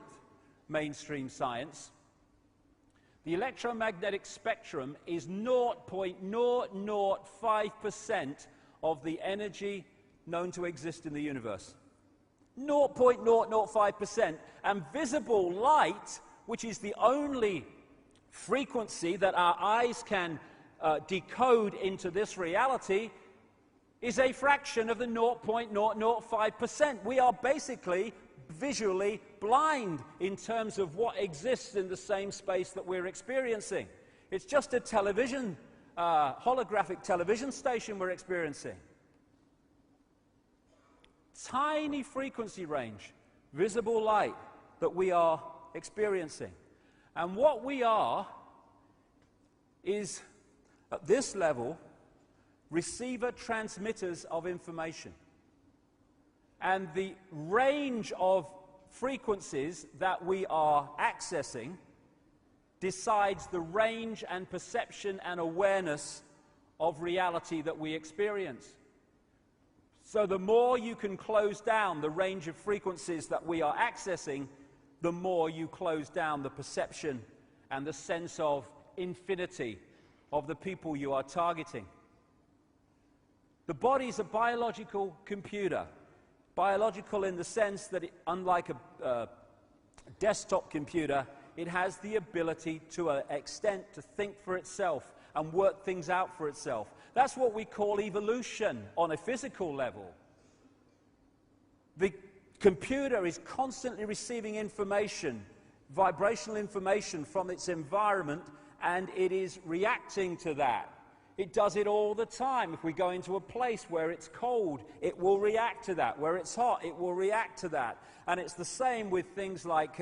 mainstream science, the electromagnetic spectrum is 0.005% of the energy known to exist in the universe. 0.005%. And visible light, which is the only frequency that our eyes can decode into this reality, is a fraction of the 0.005%. We are basically visually blind in terms of what exists in the same space that we're experiencing. It's just a television, holographic television station we're experiencing. Tiny frequency range, visible light that we are experiencing. And what we are is, at this level, receiver transmitters of information. And the range of frequencies that we are accessing decides the range and perception and awareness of reality that we experience. So the more you can close down the range of frequencies that we are accessing, the more you close down the perception and the sense of infinity of the people you are targeting. The body is a biological computer. Biological in the sense that, unlike a desktop computer, it has the ability to an extent to think for itself and work things out for itself. That's what we call evolution on a physical level. The computer is constantly receiving information, vibrational information from its environment, and it is reacting to that. It does it all the time. If we go into a place where it's cold, it will react to that. Where it's hot, it will react to that. And it's the same with things like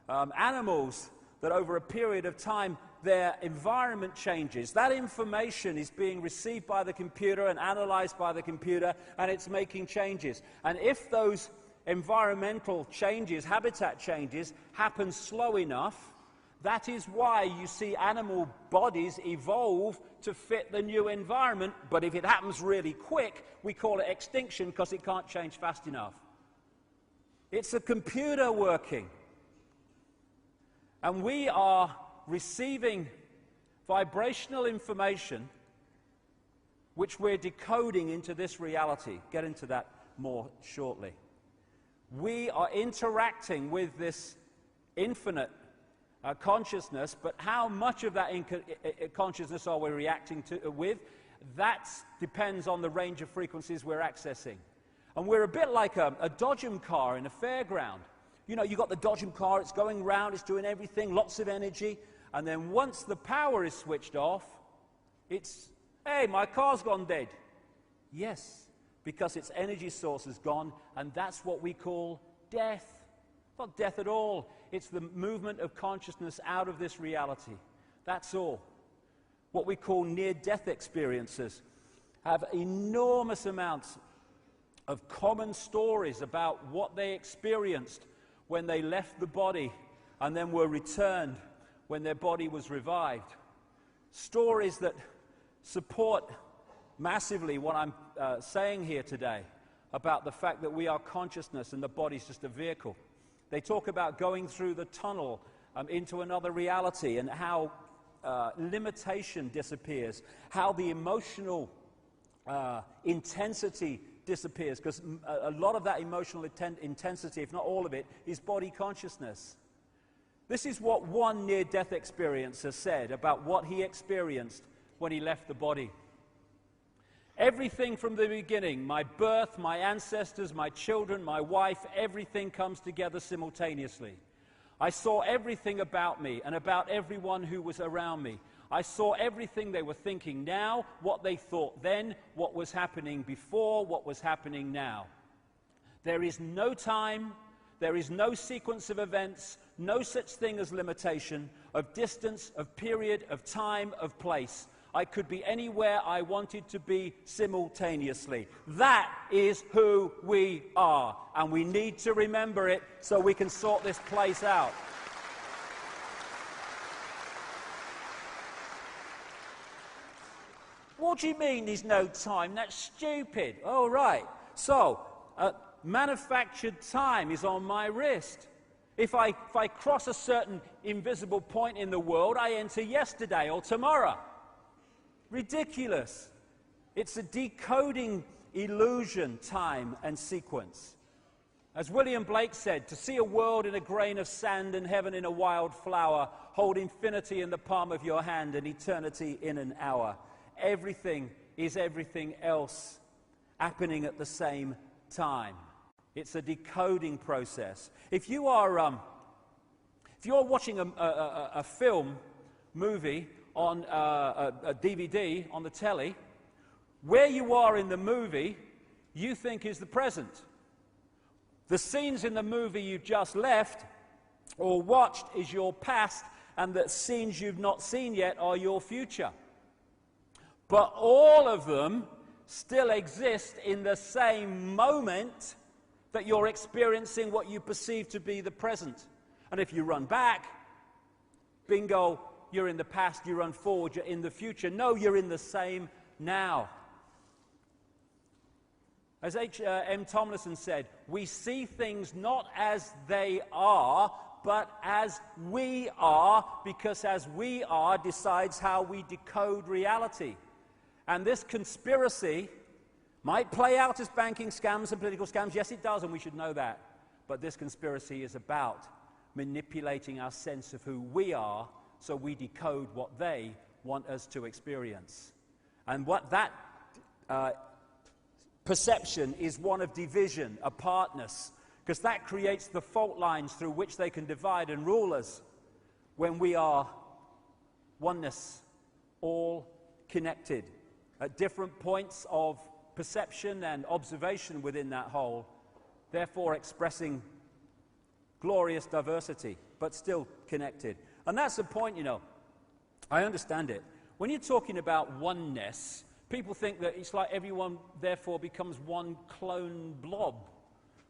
animals, that over a period of time, their environment changes. That information is being received by the computer and analyzed by the computer, and it's making changes. And if those environmental changes, habitat changes, happen slow enough, that is why you see animal bodies evolve to fit the new environment, but if it happens really quick, we call it extinction because it can't change fast enough. It's a computer working. And we are receiving vibrational information which we're decoding into this reality. Get into that more shortly. We are interacting with this infinite consciousness, but how much of that consciousness are we reacting to with? That depends on the range of frequencies we're accessing. And we're a bit like a dodgem car in a fairground. You know, you've got the dodgem car, it's going round, it's doing everything, lots of energy, and then once the power is switched off, it's, hey, my car's gone dead. Yes, because its energy source is gone, and that's what we call death. Not death at all. It's the movement of consciousness out of this reality. That's all. What we call near-death experiences have enormous amounts of common stories about what they experienced when they left the body and then were returned when their body was revived. Stories that support massively what I'm saying here today about the fact that we are consciousness and the body's just a vehicle. They talk about going through the tunnel into another reality and how limitation disappears, how the emotional intensity disappears, because a lot of that emotional intensity, if not all of it, is body consciousness. This is what one near-death experiencer said about what he experienced when he left the body. Everything from the beginning, my birth, my ancestors, my children, my wife, everything comes together simultaneously. I saw everything about me and about everyone who was around me. I saw everything they were thinking now, what they thought then, what was happening before, what was happening now. There is no time, there is no sequence of events, no such thing as limitation, of distance, of period, of time, of place. I could be anywhere I wanted to be simultaneously. That is who we are, and we need to remember it so we can sort this place out. What do you mean there's no time? That's stupid. Oh, right. So, manufactured time is on my wrist. If I cross a certain invisible point in the world, I enter yesterday or tomorrow. Ridiculous. It's a decoding illusion, time and sequence. As William Blake said, to see a world in a grain of sand and heaven in a wild flower, hold infinity in the palm of your hand and eternity in an hour. Everything is everything else happening at the same time. It's a decoding process. If you are watching a movie on a DVD on the telly, where you are in the movie, you think is the present. The scenes in the movie you've just left or watched is your past, and the scenes you've not seen yet are your future. But all of them still exist in the same moment that you're experiencing what you perceive to be the present. And if you run back, bingo, you're in the past. You run forward, you're in the future. No, you're in the same now. As H.M. Tomlinson said, we see things not as they are, but as we are, because as we are decides how we decode reality. And this conspiracy might play out as banking scams and political scams. Yes, it does, and we should know that. But this conspiracy is about manipulating our sense of who we are so we decode what they want us to experience. And what that perception is one of division, apartness, because that creates the fault lines through which they can divide and rule us when we are oneness, all connected at different points of perception and observation within that whole, therefore expressing glorious diversity, but still connected. And that's the point, you know. I understand it. When you're talking about oneness, people think that it's like everyone therefore becomes one clone blob,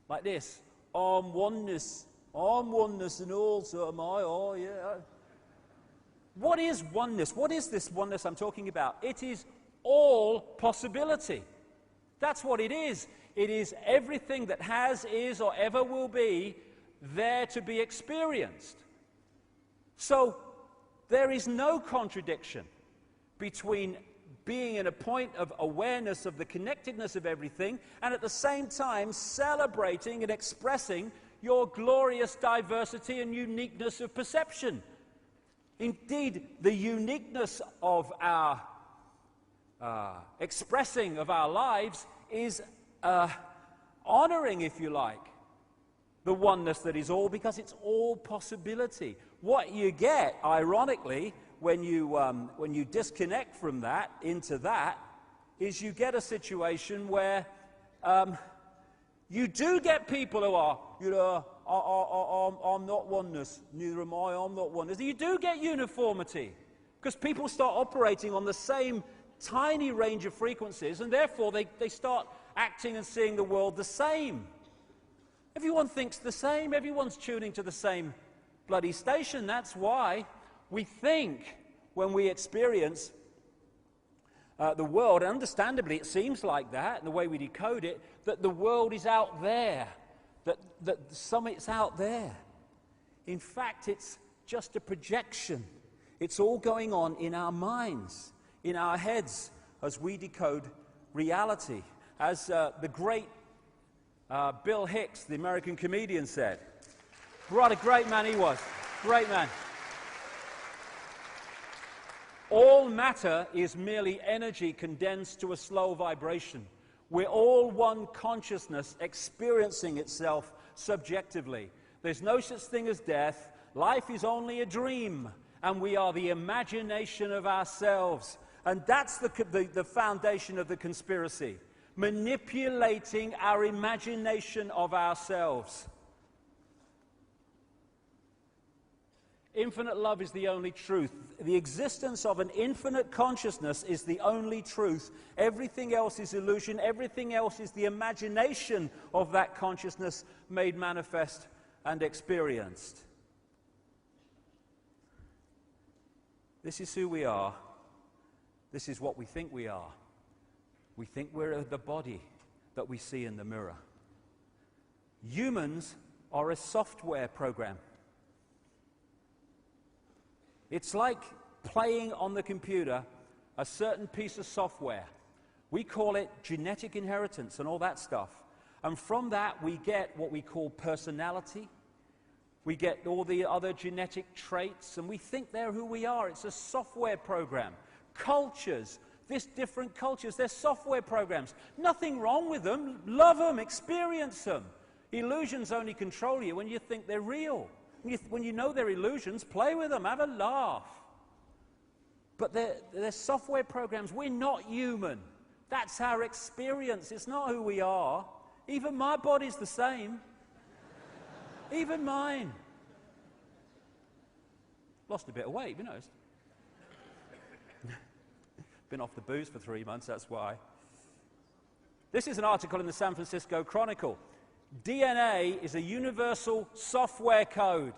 like this. I'm oneness and also am I, oh yeah. What is oneness? What is this oneness I'm talking about? It is all possibility. That's what it is. It is everything that has, is, or ever will be there to be experienced. So there is no contradiction between being in a point of awareness of the connectedness of everything and at the same time celebrating and expressing your glorious diversity and uniqueness of perception. Indeed, the uniqueness of our expressing of our lives is honoring, if you like, the oneness that is all, because it's all possibility. What you get, ironically, when you disconnect from that into that, is you get a situation where you do get people who are, you know, I'm not oneness, neither am I, I'm not oneness. You do get uniformity, because people start operating on the same tiny range of frequencies, and therefore they start acting and seeing the world the same. Everyone thinks the same, everyone's tuning to the same bloody station. That's why we think when we experience the world, and understandably it seems like that, and the way we decode it, that the world is out there, that the summit's out there. In fact, it's just a projection. It's all going on in our minds, in our heads, as we decode reality. As the great Bill Hicks, the American comedian, said. What a great man he was. Great man. All matter is merely energy condensed to a slow vibration. We're all one consciousness experiencing itself subjectively. There's no such thing as death. Life is only a dream, and we are the imagination of ourselves. And that's the foundation of the conspiracy. Manipulating our imagination of ourselves. Infinite love is the only truth. The existence of an infinite consciousness is the only truth. Everything else is illusion. Everything else is the imagination of that consciousness made manifest and experienced. This is who we are. This is what we think we are. We think we're the body that we see in the mirror. Humans are a software program. It's like playing on the computer a certain piece of software. We call it genetic inheritance and all that stuff. And from that we get what we call personality. We get all the other genetic traits, and we think they're who we are. It's a software program. Cultures, This different cultures, they're software programs. Nothing wrong with them. Love them, experience them. Illusions only control you when you think they're real. When you know they're illusions, play with them, have a laugh. But they're software programs. We're not human. That's our experience. It's not who we are. Even my body's the same. Even mine. Lost a bit of weight, you know. Been off the booze for 3 months, that's why. This is an article in the San Francisco Chronicle. DNA is a universal software code.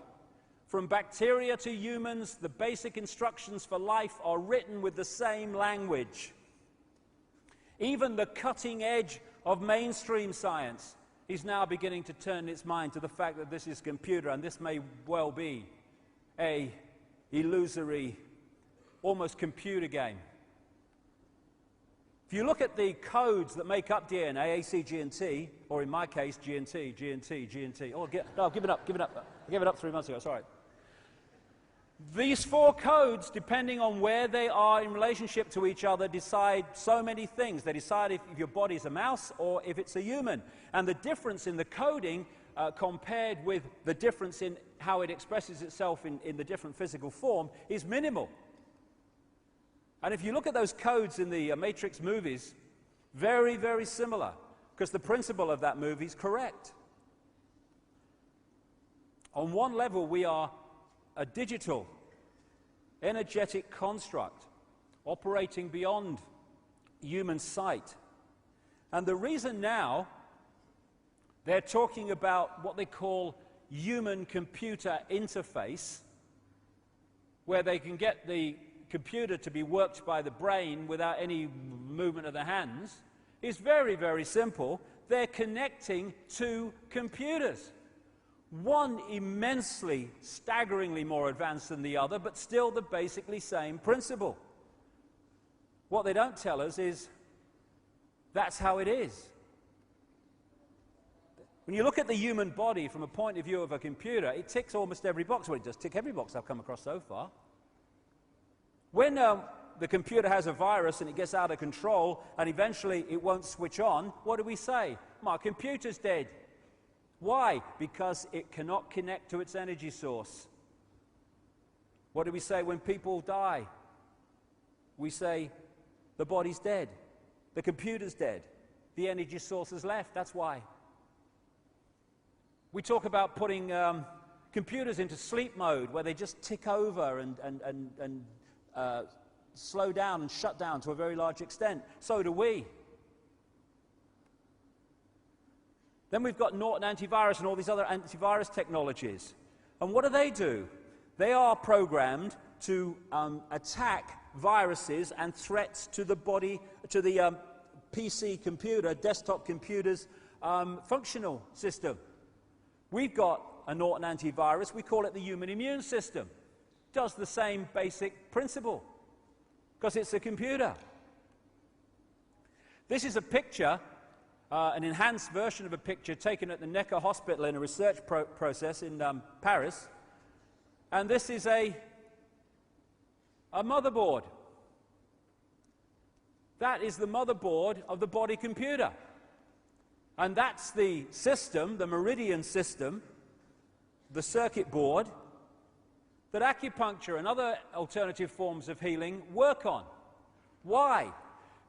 From bacteria to humans, the basic instructions for life are written with the same language. Even the cutting edge of mainstream science is now beginning to turn its mind to the fact that this is computer, and this may well be a illusory, almost computer game. If you look at the codes that make up DNA, A, C, G, and T, or in my case, G and T, G and T, G and T. Oh, no, give it up. I gave it up 3 months ago, sorry. These 4 codes, depending on where they are in relationship to each other, decide so many things. They decide if your body is a mouse or if it's a human. And the difference in the coding compared with the difference in how it expresses itself in the different physical form is minimal. And if you look at those codes in the Matrix movies, very, very similar, because the principle of that movie is correct. On one level, we are a digital, energetic construct operating beyond human sight. And the reason now they're talking about what they call human-computer interface, where they can get the computer to be worked by the brain without any movement of the hands, is very, very simple. They're connecting 2 computers. One immensely, staggeringly more advanced than the other, but still the basically same principle. What they don't tell us is that's how it is. When you look at the human body from a point of view of a computer, it ticks almost every box. Well, it does tick every box I've come across so far. When the computer has a virus and it gets out of control and eventually it won't switch on, what do we say? My computer's dead. Why? Because it cannot connect to its energy source. What do we say when people die? We say the body's dead, the computer's dead, the energy source is left. That's why. We talk about putting computers into sleep mode where they just tick over and slow down and shut down to a very large extent. So do we. Then we've got Norton antivirus and all these other antivirus technologies. And what do? They are programmed to attack viruses and threats to the body, to the PC computer, desktop computer's functional system. We've got a Norton antivirus. We call it the human immune system. Does the same basic principle because it's a computer. This is a picture, an enhanced version of a picture taken at the Necker Hospital in a research process in Paris. And this is a motherboard. That is the motherboard of the body computer. And that's the system, the meridian system, the circuit board, that acupuncture and other alternative forms of healing work on. Why?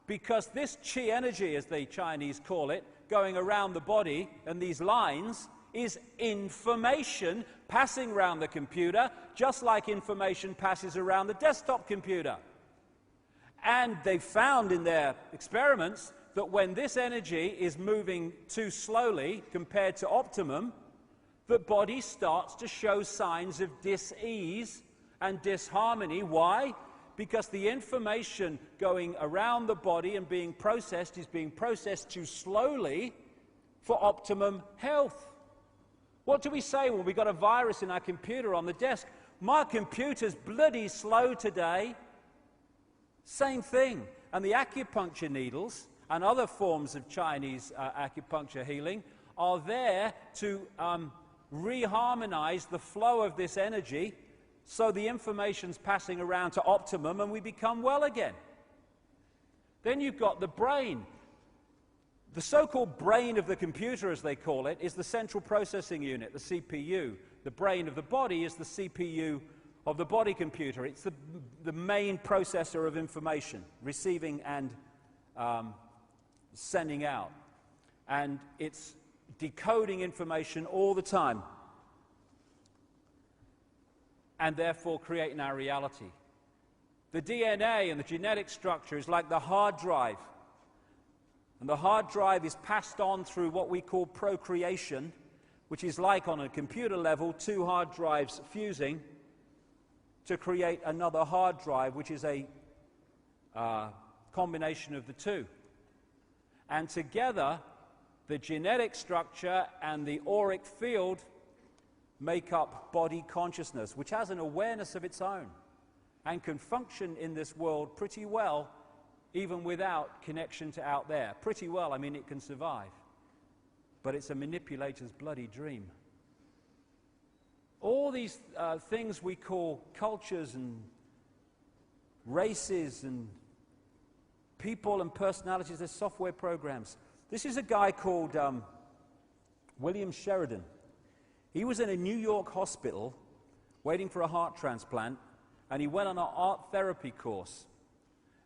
Because this chi energy, as the Chinese call it, going around the body and these lines is information passing around the computer, just like information passes around the desktop computer. And they found in their experiments that when this energy is moving too slowly compared to optimum, the body starts to show signs of dis-ease and disharmony. Why? Because the information going around the body and being processed is being processed too slowly for optimum health. What do we say when we got a virus in our computer on the desk? My computer's bloody slow today. Same thing. And the acupuncture needles and other forms of Chinese acupuncture healing are there to reharmonize the flow of this energy so the information's passing around to optimum and we become well again. Then you've got the brain. The so-called brain of the computer, as they call it, is the central processing unit, the CPU. The brain of the body is the CPU of the body computer. It's the main processor of information, receiving and sending out. And it's decoding information all the time, and therefore creating our reality. The DNA and the genetic structure is like the hard drive. And the hard drive is passed on through what we call procreation, which is like, on a computer level, two hard drives fusing to create another hard drive, which is a combination of the two. And together, the genetic structure and the auric field make up body consciousness, which has an awareness of its own and can function in this world pretty well, even without connection to out there. Pretty well, I mean, it can survive. But it's a manipulator's bloody dream. All these things we call cultures and races and people and personalities, they're software programs. This is a guy called William Sheridan. He was in a New York hospital waiting for a heart transplant, and he went on an art therapy course.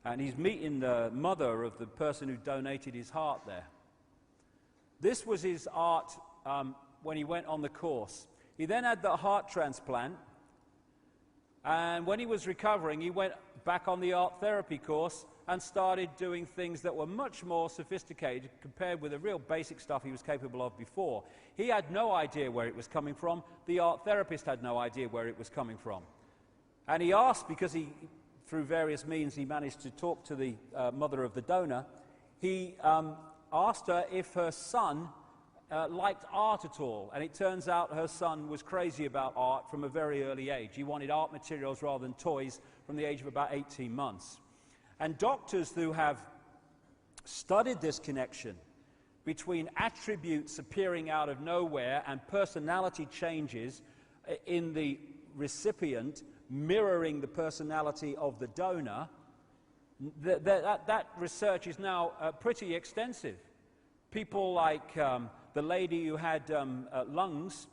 And he's meeting the mother of the person who donated his heart there. This was his art when he went on the course. He then had the heart transplant, and when he was recovering, he went back on the art therapy course and started doing things that were much more sophisticated compared with the real basic stuff he was capable of before. He had no idea where it was coming from. The art therapist had no idea where it was coming from. And he asked, because through various means he managed to talk to the mother of the donor, he asked her if her son liked art at all. And it turns out her son was crazy about art from a very early age. He wanted art materials rather than toys from the age of about 18 months. And doctors who have studied this connection between attributes appearing out of nowhere and personality changes in the recipient mirroring the personality of the donor, that research is now pretty extensive. People like the lady who had lungs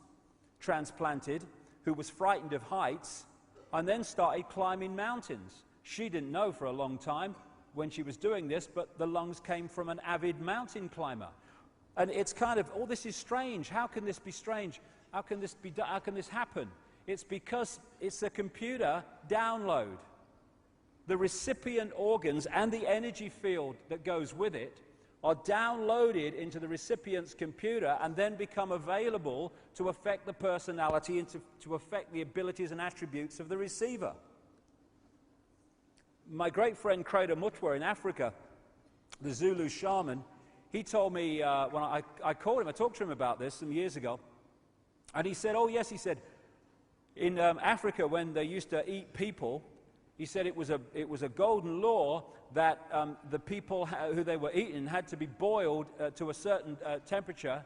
transplanted, who was frightened of heights, and then started climbing mountains. She didn't know for a long time when she was doing this, but the lungs came from an avid mountain climber. And it's kind of, oh, this is strange. How can this be strange? How can this be? How can this happen? It's because it's a computer download. The recipient organs and the energy field that goes with it are downloaded into the recipient's computer and then become available to affect the personality and to affect the abilities and attributes of the receiver. My great friend Creda Mutwa in Africa, the Zulu shaman, he told me when I called him, I talked to him about this some years ago, and he said, oh yes, he said, in Africa when they used to eat people, he said it was a golden law that the people who they were eating had to be boiled to a certain temperature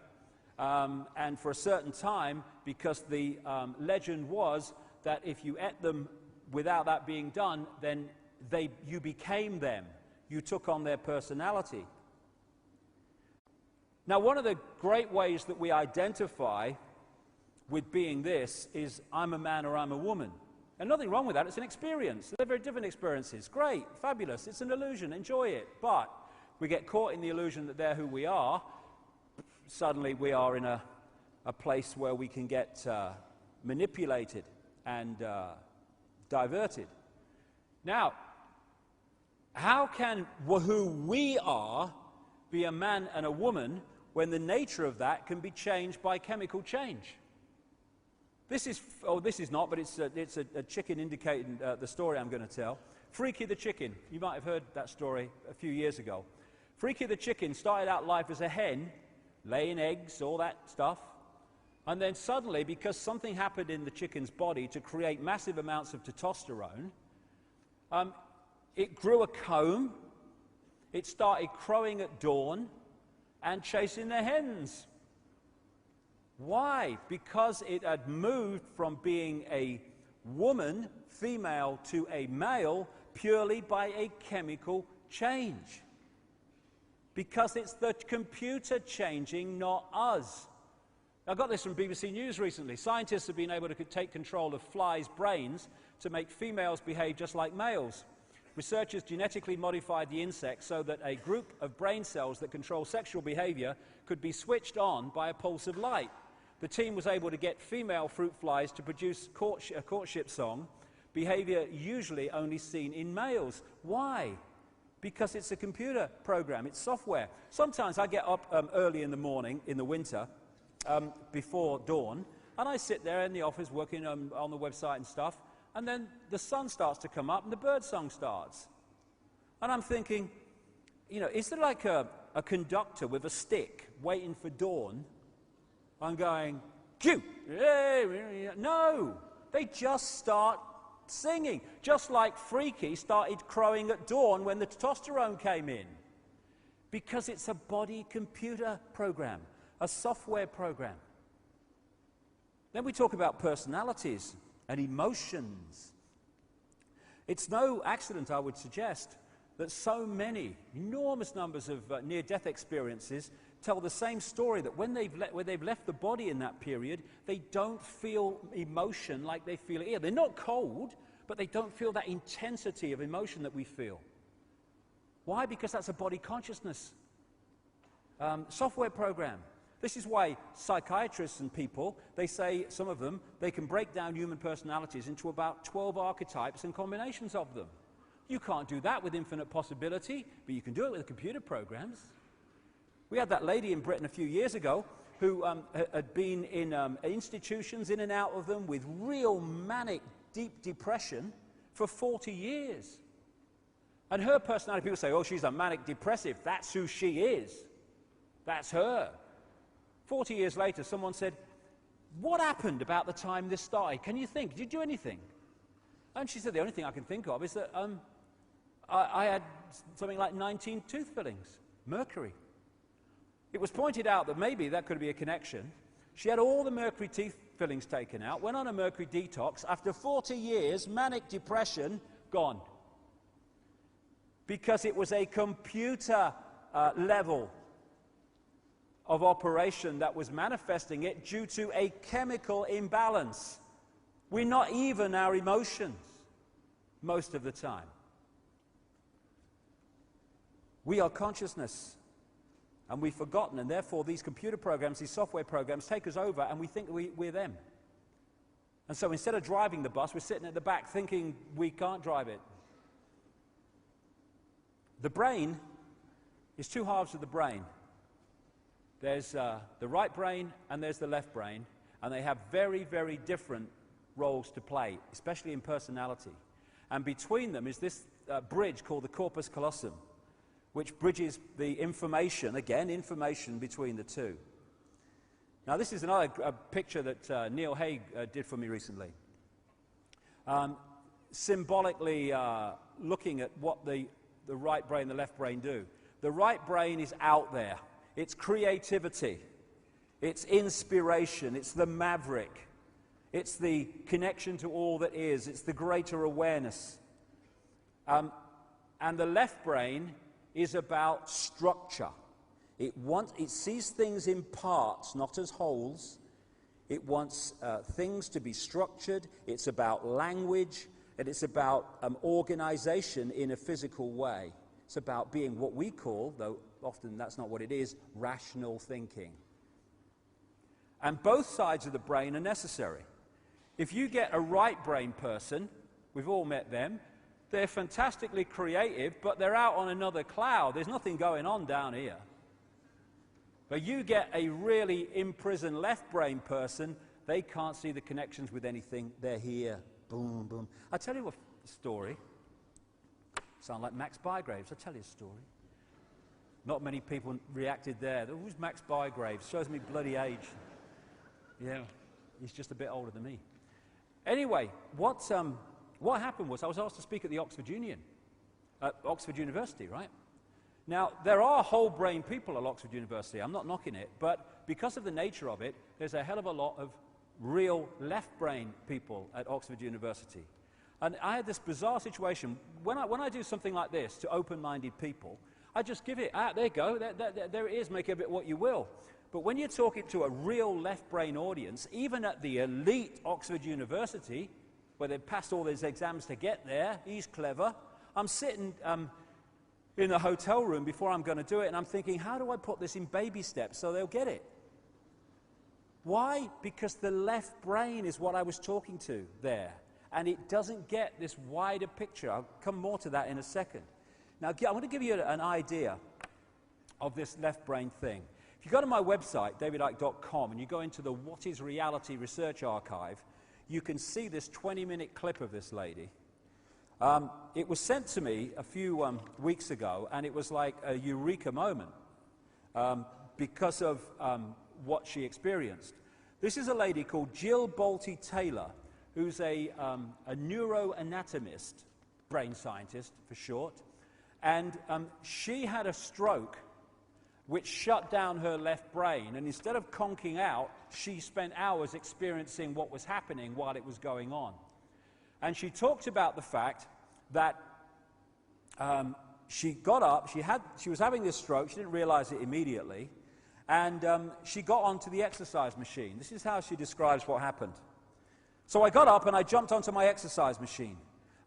and for a certain time, because the legend was that if you ate them without that being done, then you became them. You took on their personality. Now, one of the great ways that we identify with being this is I'm a man or I'm a woman. And nothing wrong with that. It's an experience. They're very different experiences. Great, fabulous. It's an illusion. Enjoy it. But we get caught in the illusion that they're who we are. Suddenly we are in a place where we can get manipulated and diverted. Now, how can who we are be a man and a woman when the nature of that can be changed by chemical change? This is not, but it's a chicken indicating the story I'm going to tell. Freaky the chicken. You might have heard that story a few years ago. Freaky the chicken started out life as a hen, laying eggs, all that stuff. And then suddenly, because something happened in the chicken's body to create massive amounts of testosterone, it grew a comb, it started crowing at dawn and chasing the hens. Why? Because it had moved from being a woman, female, to a male purely by a chemical change. Because it's the computer changing, not us. I got this from BBC News recently. Scientists have been able to take control of flies' brains to make females behave just like males. Researchers genetically modified the insect so that a group of brain cells that control sexual behavior could be switched on by a pulse of light. The team was able to get female fruit flies to produce a courtship song, behavior usually only seen in males. Why? Because it's a computer program, it's software. Sometimes I get up early in the morning, in the winter, before dawn, and I sit there in the office working on the website and stuff, and then the sun starts to come up and the bird song starts. And I'm thinking, you know, is there like a conductor with a stick waiting for dawn? I'm going, cue! No! They just start singing, just like Freaky started crowing at dawn when the testosterone came in. Because it's a body computer program, a software program. Then we talk about personalities and emotions. It's no accident, I would suggest, that so many, enormous numbers of near-death experiences tell the same story, that when they've left the body in that period, they don't feel emotion like they feel it here. They're not cold, but they don't feel that intensity of emotion that we feel. Why? Because that's a body consciousness. Software program. This is why psychiatrists and people, they say, some of them, they can break down human personalities into about 12 archetypes and combinations of them. You can't do that with infinite possibility, but you can do it with computer programs. We had that lady in Britain a few years ago who had been in institutions, in and out of them, with real manic, deep depression for 40 years. And her personality, people say, oh, she's a manic depressive. That's who she is. That's her. 40 years later, someone said, what happened about the time this started? Can you think? Did you do anything? And she said, the only thing I can think of is that I had something like 19 tooth fillings, mercury. It was pointed out that maybe that could be a connection. She had all the mercury teeth fillings taken out, went on a mercury detox. After 40 years, manic depression, gone. Because it was a computer level of operation that was manifesting it due to a chemical imbalance. We're not even our emotions most of the time. We are consciousness, and we've forgotten, and therefore these computer programs, these software programs, take us over, and we think we're them. And so instead of driving the bus, we're sitting at the back thinking we can't drive it. The brain is two halves of the brain. There's the right brain and there's the left brain, and they have very, very different roles to play, especially in personality. And between them is this bridge called the corpus callosum, which bridges the information, again, information between the two. Now, this is another picture that Neil Haig did for me recently. Symbolically looking at what the right brain and the left brain do. The right brain is out there. It's creativity. It's inspiration. It's the maverick. It's the connection to all that is. It's the greater awareness. And the left brain is about structure. It sees things in parts, not as wholes. It wants things to be structured. It's about language, and it's about organization in a physical way. It's about being what we call, though often that's not what it is, rational thinking. And both sides of the brain are necessary. If you get a right brain person, we've all met them, they're fantastically creative, but they're out on another cloud. There's nothing going on down here. But you get a really imprisoned left brain person, they can't see the connections with anything. They're here. Boom, boom. I'll tell you a story. Sound like Max Bygraves. I'll tell you a story. Not many people reacted there. Who's Max Bygraves? Shows me bloody age. Yeah, he's just a bit older than me. Anyway, what happened was I was asked to speak at the Oxford University, right? Now, there are whole brain people at Oxford University. I'm not knocking it, but because of the nature of it, there's a hell of a lot of real left brain people at Oxford University. And I had this bizarre situation. When I do something like this to open-minded people, I just give it, there you go, there it is, make of it what you will. But when you're talking to a real left brain audience, even at the elite Oxford University, where they've passed all these exams to get there, he's clever, I'm sitting in the hotel room before I'm going to do it, and I'm thinking, how do I put this in baby steps so they'll get it? Why? Because the left brain is what I was talking to there, and it doesn't get this wider picture. I'll come more to that in a second. Now, I'm going to give you an idea of this left brain thing. If you go to my website, davidicke.com, and you go into the What is Reality Research Archive, you can see this 20-minute clip of this lady. It was sent to me a few weeks ago, and it was like a eureka moment because of what she experienced. This is a lady called Jill Bolte Taylor, who's a neuroanatomist, brain scientist for short, and she had a stroke which shut down her left brain, and instead of conking out, she spent hours experiencing what was happening while it was going on. And she talked about the fact that she got up, she was having this stroke, she didn't realize it immediately, and she got onto the exercise machine. This is how she describes what happened. So I got up and I jumped onto my exercise machine,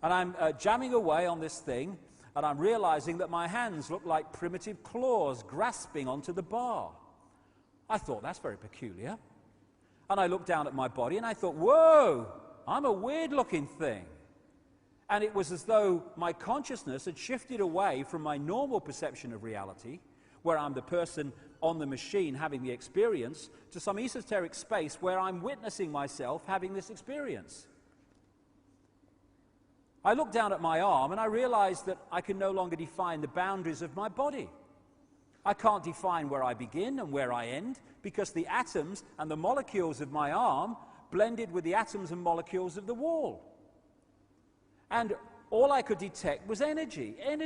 and I'm jamming away on this thing, and I'm realizing that my hands look like primitive claws grasping onto the bar. I thought, that's very peculiar. And I looked down at my body and I thought, whoa, I'm a weird-looking thing. And it was as though my consciousness had shifted away from my normal perception of reality, where I'm the person on the machine having the experience, to some esoteric space where I'm witnessing myself having this experience. I looked down at my arm and I realized that I can no longer define the boundaries of my body. I can't define where I begin and where I end, because the atoms and the molecules of my arm blended with the atoms and molecules of the wall. And all I could detect was energy. And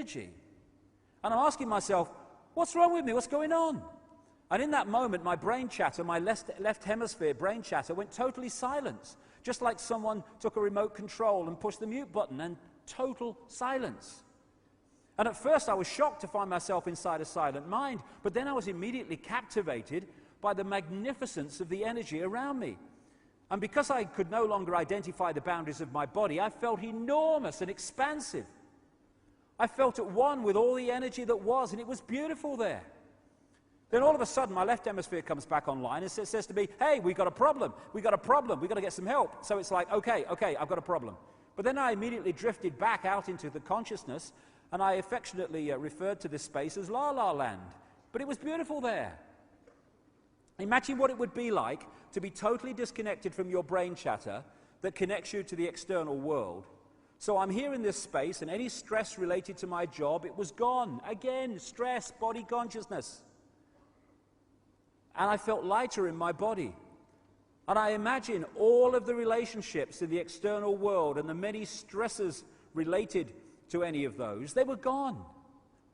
I'm asking myself, what's wrong with me? What's going on? And in that moment, my brain chatter, my left hemisphere brain chatter, went totally silent. Just like someone took a remote control and pushed the mute button, and total silence. And at first I was shocked to find myself inside a silent mind, but then I was immediately captivated by the magnificence of the energy around me. And because I could no longer identify the boundaries of my body, I felt enormous and expansive. I felt at one with all the energy that was, and it was beautiful there. Then all of a sudden, my left hemisphere comes back online and says to me, hey, we've got a problem, we've got to get some help. So it's like, okay, I've got a problem. But then I immediately drifted back out into the consciousness, and I affectionately referred to this space as La La Land. But it was beautiful there. Imagine what it would be like to be totally disconnected from your brain chatter that connects you to the external world. So I'm here in this space, and any stress related to my job, it was gone. Again, stress, body consciousness. And I felt lighter in my body. And I imagine all of the relationships in the external world and the many stresses related to any of those, they were gone.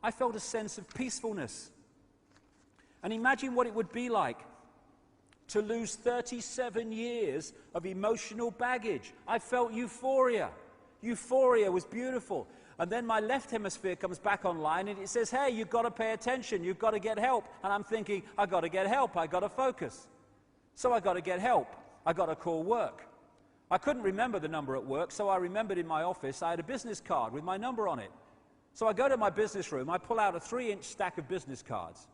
I felt a sense of peacefulness. And imagine what it would be like to lose 37 years of emotional baggage. I felt euphoria. Euphoria was beautiful. And then my left hemisphere comes back online and it says, hey, you've got to pay attention, you've got to get help. And I'm thinking, I've got to get help, I've got to focus. So I've got to get help, I've got to call work. I couldn't remember the number at work, so I remembered in my office I had a business card with my number on it. So I go to my business room, I pull out a 3-inch stack of business cards.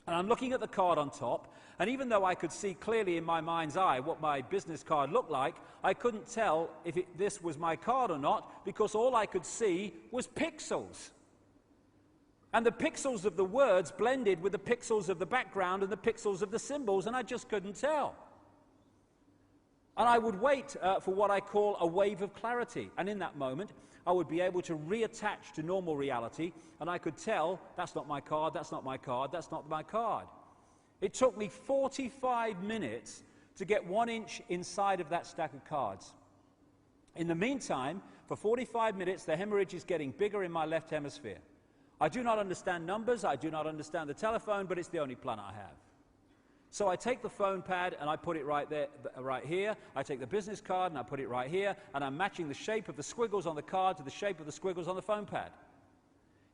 And I'm looking at the card on top, and even though I could see clearly in my mind's eye what my business card looked like, I couldn't tell if this was my card or not, because all I could see was pixels. And the pixels of the words blended with the pixels of the background and the pixels of the symbols, and I just couldn't tell. And I would wait for what I call a wave of clarity, and in that moment, I would be able to reattach to normal reality, and I could tell, that's not my card, that's not my card, that's not my card. It took me 45 minutes to get 1 inch inside of that stack of cards. In the meantime, for 45 minutes, the hemorrhage is getting bigger in my left hemisphere. I do not understand numbers, I do not understand the telephone, but it's the only plan I have. So I take the phone pad and I put it right there, right here. I take the business card and I put it right here, and I'm matching the shape of the squiggles on the card to the shape of the squiggles on the phone pad.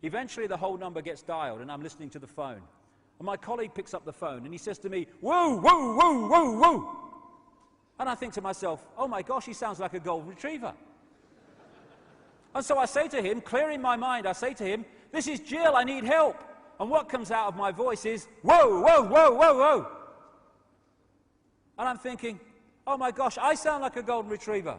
Eventually, the whole number gets dialed, and I'm listening to the phone. And my colleague picks up the phone, and he says to me, "Whoa, whoa, whoa, whoa, whoa." And I think to myself, oh my gosh, he sounds like a golden retriever. And so I say to him, clearing my mind, I say to him, "This is Jill, I need help." And what comes out of my voice is, "Whoa, whoa, whoa, whoa, whoa." And I'm thinking, oh my gosh, I sound like a golden retriever.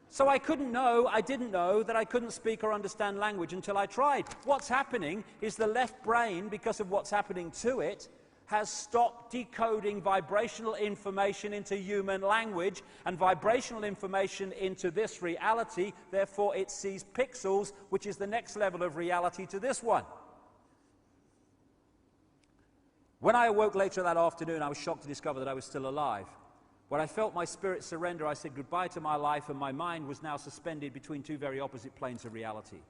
So I didn't know that I couldn't speak or understand language until I tried. What's happening is the left brain, because of what's happening to it, has stopped decoding vibrational information into human language and vibrational information into this reality. Therefore, it sees pixels, which is the next level of reality to this one. When I awoke later that afternoon, I was shocked to discover that I was still alive. When I felt my spirit surrender, I said goodbye to my life, and my mind was now suspended between two very opposite planes of reality.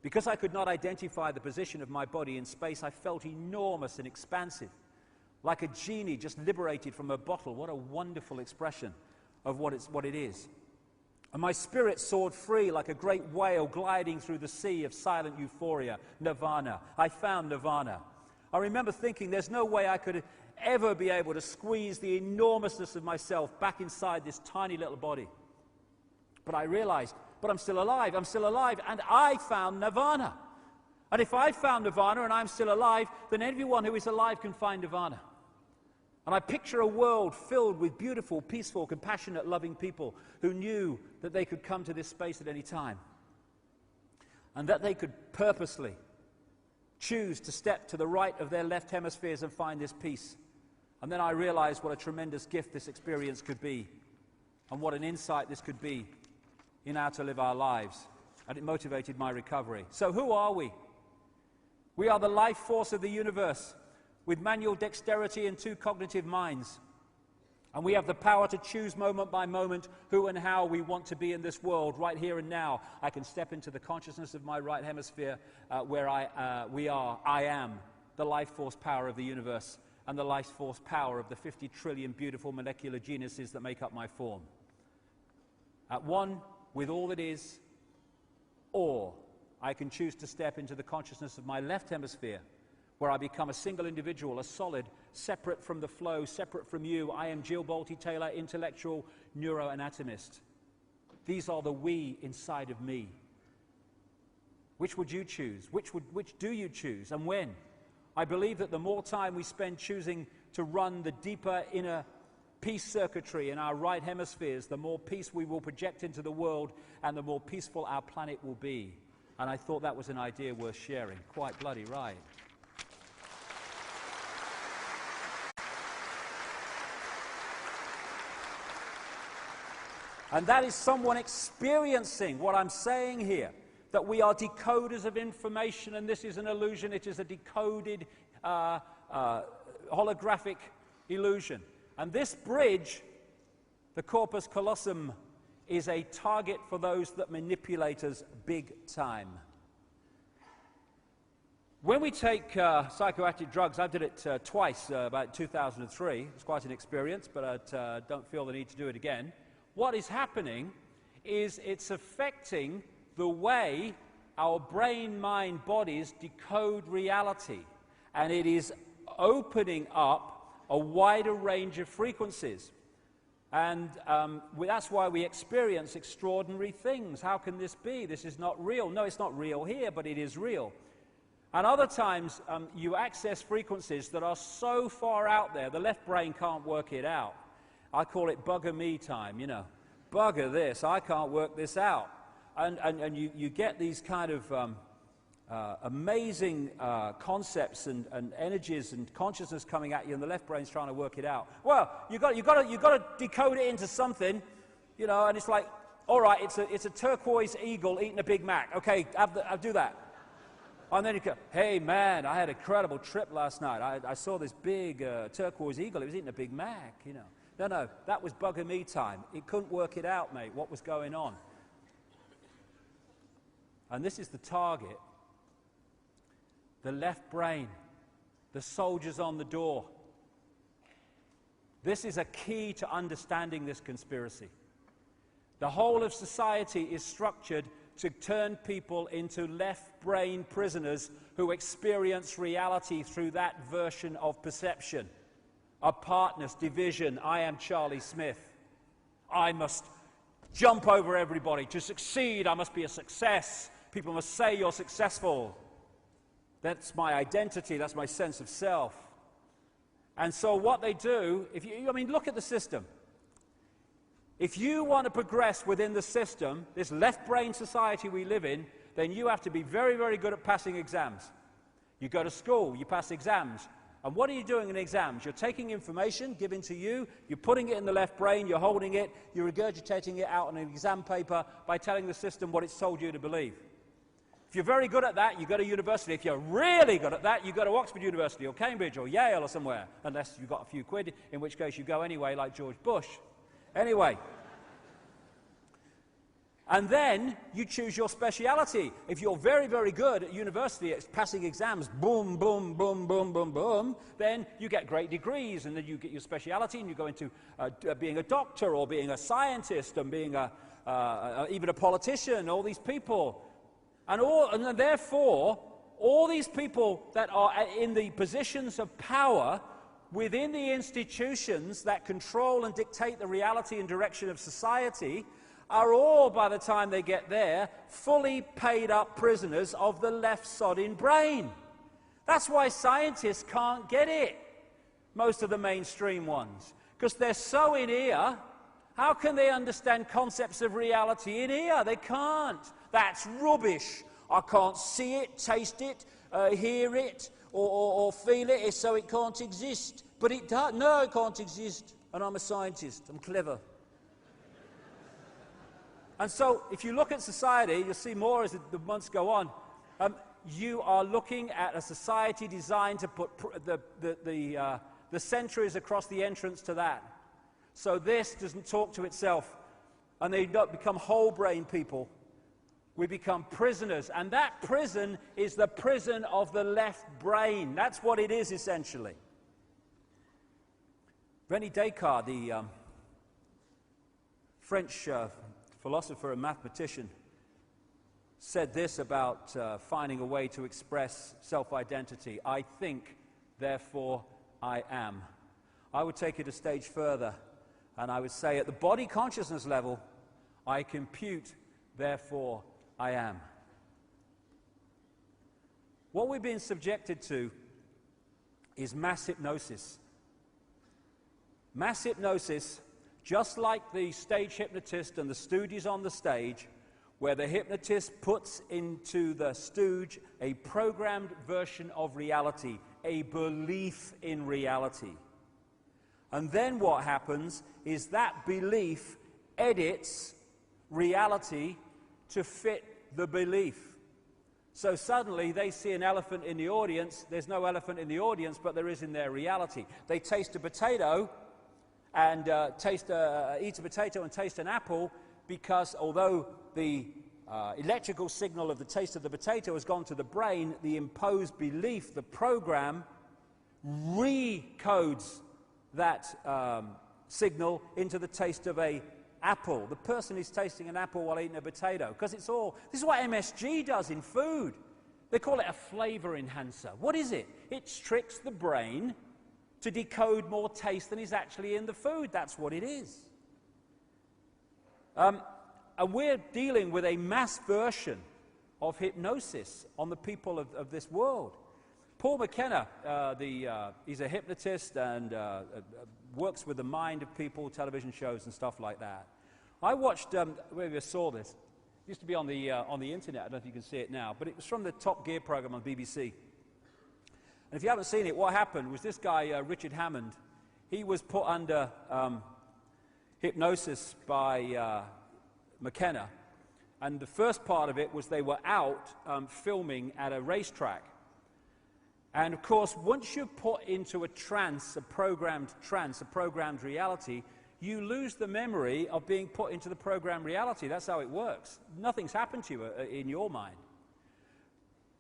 Because I could not identify the position of my body in space, I felt enormous and expansive, like a genie just liberated from a bottle. What a wonderful expression of what it is. And my spirit soared free like a great whale gliding through the sea of silent euphoria, nirvana. I found nirvana. I remember thinking there's no way I could ever be able to squeeze the enormousness of myself back inside this tiny little body. But I realized, but I'm still alive, and I found nirvana. And if I found nirvana and I'm still alive, then everyone who is alive can find nirvana. And I picture a world filled with beautiful, peaceful, compassionate, loving people who knew that they could come to this space at any time. And that they could purposely choose to step to the right of their left hemispheres and find this peace. And then I realized what a tremendous gift this experience could be, and what an insight this could be in how to live our lives. And it motivated my recovery. So who are we? We are the life force of the universe, with manual dexterity and two cognitive minds. And we have the power to choose moment by moment who and how we want to be in this world, right here and now. I can step into the consciousness of my right hemisphere where I am the life force power of the universe and the life force power of the 50 trillion beautiful molecular genuses that make up my form. At one with all that is, or I can choose to step into the consciousness of my left hemisphere, where I become a single individual, a solid, separate from the flow, separate from you. I am Jill Bolte-Taylor, intellectual neuroanatomist. These are the we inside of me. Which would you choose? Which do you choose, and when? I believe that the more time we spend choosing to run the deeper inner peace circuitry in our right hemispheres, the more peace we will project into the world, and the more peaceful our planet will be. And I thought that was an idea worth sharing. Quite bloody right. And that is someone experiencing what I'm saying here, that we are decoders of information, and this is an illusion. It is a decoded holographic illusion. And this bridge, the corpus callosum, is a target for those that manipulate us big time. When we take psychoactive drugs, I did it twice, about 2003. It's quite an experience, but I don't feel the need to do it again. What is happening is it's affecting the way our brain, mind, bodies decode reality. And it is opening up a wider range of frequencies. And that's why we experience extraordinary things. How can this be? This is not real. No, it's not real here, but it is real. And other times, you access frequencies that are so far out there, the left brain can't work it out. I call it bugger me time, you know. Bugger this, I can't work this out. And you get these kind of amazing concepts and energies and consciousness coming at you, and the left brain's trying to work it out. Well, you've got to decode it into something, you know, and it's like, all right, it's a turquoise eagle eating a Big Mac. Okay, I'll do that. And then you go, hey, man, I had an incredible trip last night. I saw this big turquoise eagle. It was eating a Big Mac, you know. No, that was bugger me time. It couldn't work it out, mate, what was going on. And this is the target. The left brain. The soldiers on the door. This is a key to understanding this conspiracy. The whole of society is structured to turn people into left-brain prisoners who experience reality through that version of perception. Apartness, division, I am Charlie Smith. I must jump over everybody. To succeed, I must be a success. People must say you're successful. That's my identity, that's my sense of self. And so what they do, look at the system. If you want to progress within the system, this left-brain society we live in, then you have to be very, very good at passing exams. You go to school, you pass exams. And what are you doing in exams? You're taking information given to you, you're putting it in the left brain, you're holding it, you're regurgitating it out on an exam paper by telling the system what it's told you to believe. If you're very good at that, you go to university. If you're really good at that, you go to Oxford University or Cambridge or Yale or somewhere, unless you've got a few quid, in which case you go anyway, like George Bush. Anyway. And then you choose your speciality. If you're very, very good at university at passing exams, boom, boom, boom, boom, boom, boom, then you get great degrees, and then you get your speciality, and you go into being a doctor or being a scientist and being even a politician, all these people. And therefore, all these people that are in the positions of power within the institutions that control and dictate the reality and direction of society are all, by the time they get there, fully paid up prisoners of the left-sodding brain. That's why scientists can't get it, most of the mainstream ones, because they're so in ear. How can they understand concepts of reality in ear? They can't. That's rubbish. I can't see it, taste it, hear it, or feel it, so it can't exist. But it does. No, it can't exist. And I'm a scientist. I'm clever. And so, if you look at society, you'll see more as the months go on. You are looking at a society designed to put the centuries across the entrance to that. So this doesn't talk to itself, and they don't become whole-brain people. We become prisoners, and that prison is the prison of the left brain. That's what it is, essentially. René Descartes, the French philosopher and mathematician, said this about finding a way to express self-identity. I think, therefore I am. I would take it a stage further, and I would say at the body consciousness level, I compute, therefore I am. What we've been subjected to is mass hypnosis. Mass hypnosis, just like the stage hypnotist and the stooges on the stage, where the hypnotist puts into the stooge a programmed version of reality, a belief in reality. And then what happens is that belief edits reality to fit the belief. So suddenly they see an elephant in the audience. There's no elephant in the audience, but there is in their reality. They taste a potato and eat a potato and taste an apple, because although the electrical signal of the taste of the potato has gone to the brain, the imposed belief, the program, recodes that signal into the taste of an apple. The person is tasting an apple while eating a potato, because this is what MSG does in food. They call it a flavor enhancer. What is it? It tricks the brain to decode more taste than is actually in the food. That's what it is. And we're dealing with a mass version of hypnosis on the people of this world. Paul McKenna, he's a hypnotist and works with the mind of people, television shows and stuff like that. I watched, maybe you saw this, it used to be on the internet, I don't know if you can see it now, but it was from the Top Gear program on BBC. And if you haven't seen it, what happened was this guy, Richard Hammond, he was put under hypnosis by McKenna, and the first part of it was they were out filming at a racetrack. And of course, once you're put into a trance, a programmed reality, you lose the memory of being put into the programmed reality. That's how it works. Nothing's happened to you in your mind.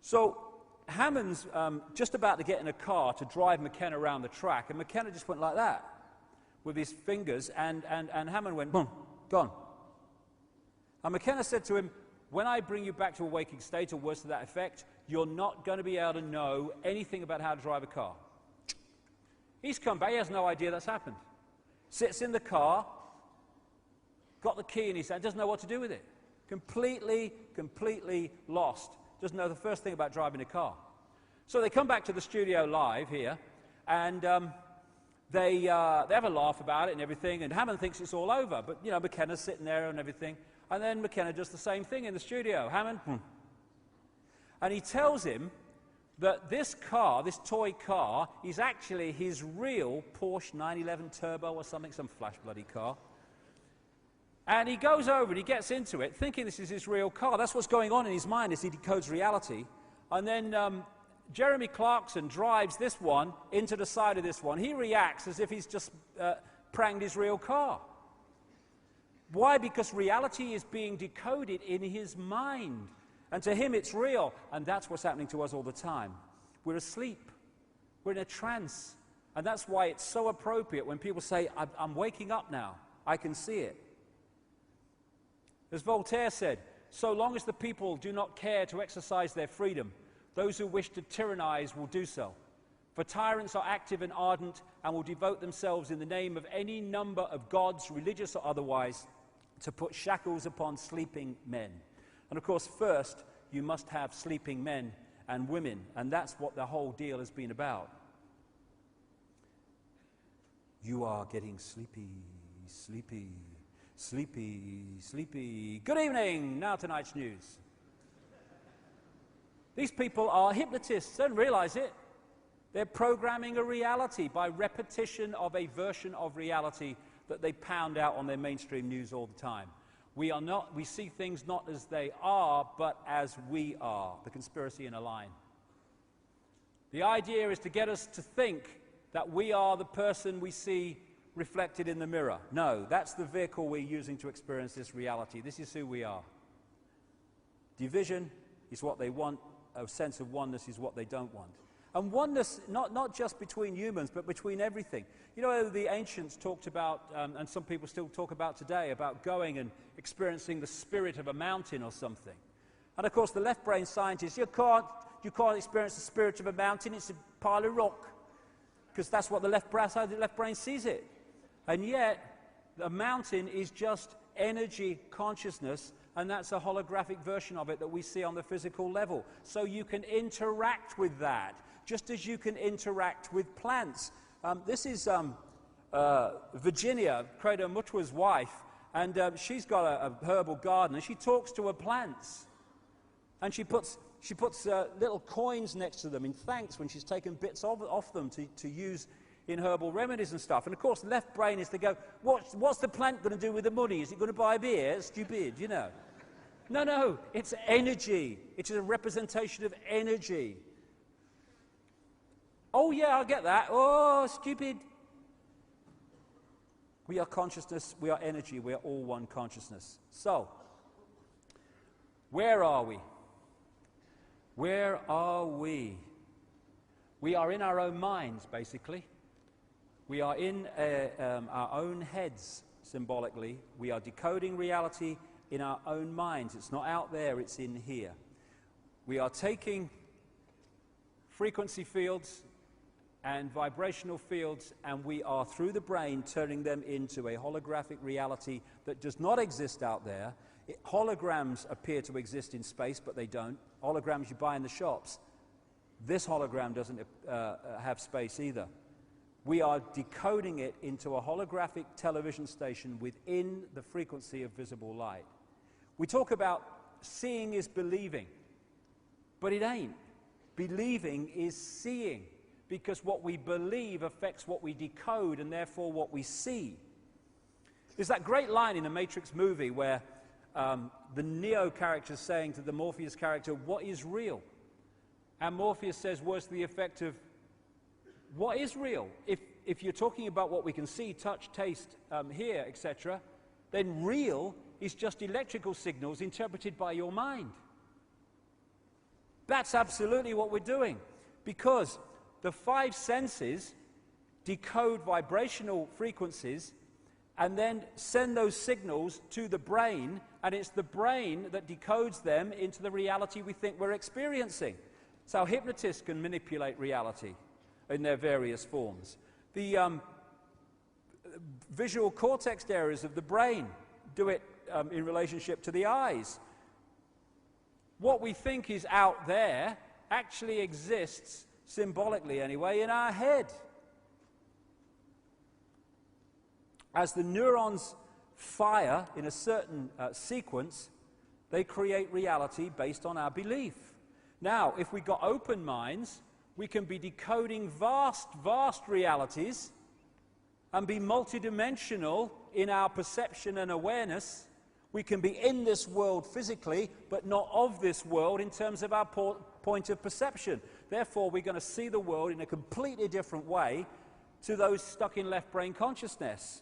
So Hammond's just about to get in a car to drive McKenna around the track, and McKenna just went like that with his fingers, and Hammond went, boom, gone. And McKenna said to him, when I bring you back to a waking state or worse to that effect, you're not going to be able to know anything about how to drive a car. He's come back, he has no idea that's happened. Sits in the car, got the key in his hand, doesn't know what to do with it. Completely lost. Doesn't know the first thing about driving a car. So they come back to the studio live here, and they have a laugh about it and everything, and Hammond thinks it's all over. But, you know, McKenna's sitting there and everything. And then McKenna does the same thing in the studio. Hammond, And he tells him that this car, this toy car, is actually his real Porsche 911 Turbo or something, some flash bloody car. And he goes over and he gets into it, thinking this is his real car. That's what's going on in his mind as he decodes reality. And then Jeremy Clarkson drives this one into the side of this one. He reacts as if he's just pranged his real car. Why? Because reality is being decoded in his mind. And to him it's real. And that's what's happening to us all the time. We're asleep. We're in a trance. And that's why it's so appropriate when people say, I'm waking up now. I can see it. As Voltaire said, so long as the people do not care to exercise their freedom, those who wish to tyrannize will do so. For tyrants are active and ardent and will devote themselves in the name of any number of gods, religious or otherwise, to put shackles upon sleeping men. And of course, first, you must have sleeping men and women, and that's what the whole deal has been about. You are getting sleepy, sleepy, sleepy, sleepy. Good evening. Now tonight's news. These people are hypnotists, don't realize it. They're programming a reality by repetition of a version of reality that they pound out on their mainstream news all the time. We see things not as they are, but as we are. The conspiracy in a line. The idea is to get us to think that we are the person we see reflected in the mirror. No, that's the vehicle we're using to experience this reality. This is who we are. Division is what they want. A sense of oneness is what they don't want. And oneness, not just between humans, but between everything. You know, the ancients talked about, and some people still talk about today, about going and experiencing the spirit of a mountain or something. And of course, the left-brain scientists, you can't experience the spirit of a mountain, it's a pile of rock. Because that's what the left brain sees it. And yet, a mountain is just energy consciousness, and that's a holographic version of it that we see on the physical level. So you can interact with that, just as you can interact with plants. This is Virginia, Credo Mutwa's wife, and she's got a herbal garden, and she talks to her plants. And she puts little coins next to them in thanks when she's taken bits off them to use in herbal remedies and stuff. And of course, the left brain is to go, what's the plant going to do with the money? Is it going to buy beer? It's stupid, you know. No, it's energy. It's a representation of energy. Oh yeah, I get that. Oh, stupid. We are consciousness, we are energy, we are all one consciousness. So, where are we? Where are we? We are in our own minds, basically. We are in our own heads, symbolically. We are decoding reality in our own minds. It's not out there, it's in here. We are taking frequency fields and vibrational fields, and we are, through the brain, turning them into a holographic reality that does not exist out there. Holograms appear to exist in space, but they don't. Holograms you buy in the shops. This hologram doesn't have space either. We are decoding it into a holographic television station within the frequency of visible light. We talk about seeing is believing, but it ain't. Believing is seeing, because what we believe affects what we decode and therefore what we see. There's that great line in the Matrix movie where the Neo character is saying to the Morpheus character, what is real? And Morpheus says words to the effect of, what is real? If you're talking about what we can see, touch, taste, hear, etc., then real is just electrical signals interpreted by your mind. That's absolutely what we're doing, because the five senses decode vibrational frequencies and then send those signals to the brain, and it's the brain that decodes them into the reality we think we're experiencing. It's how hypnotists can manipulate reality in their various forms. The visual cortex areas of the brain do it in relationship to the eyes. What we think is out there actually exists, symbolically anyway, in our head. As the neurons fire in a certain sequence, they create reality based on our belief. Now, if we've got open minds, we can be decoding vast, vast realities and be multidimensional in our perception and awareness. We can be in this world physically, but not of this world in terms of our point of perception. Therefore, we're going to see the world in a completely different way to those stuck in left brain consciousness.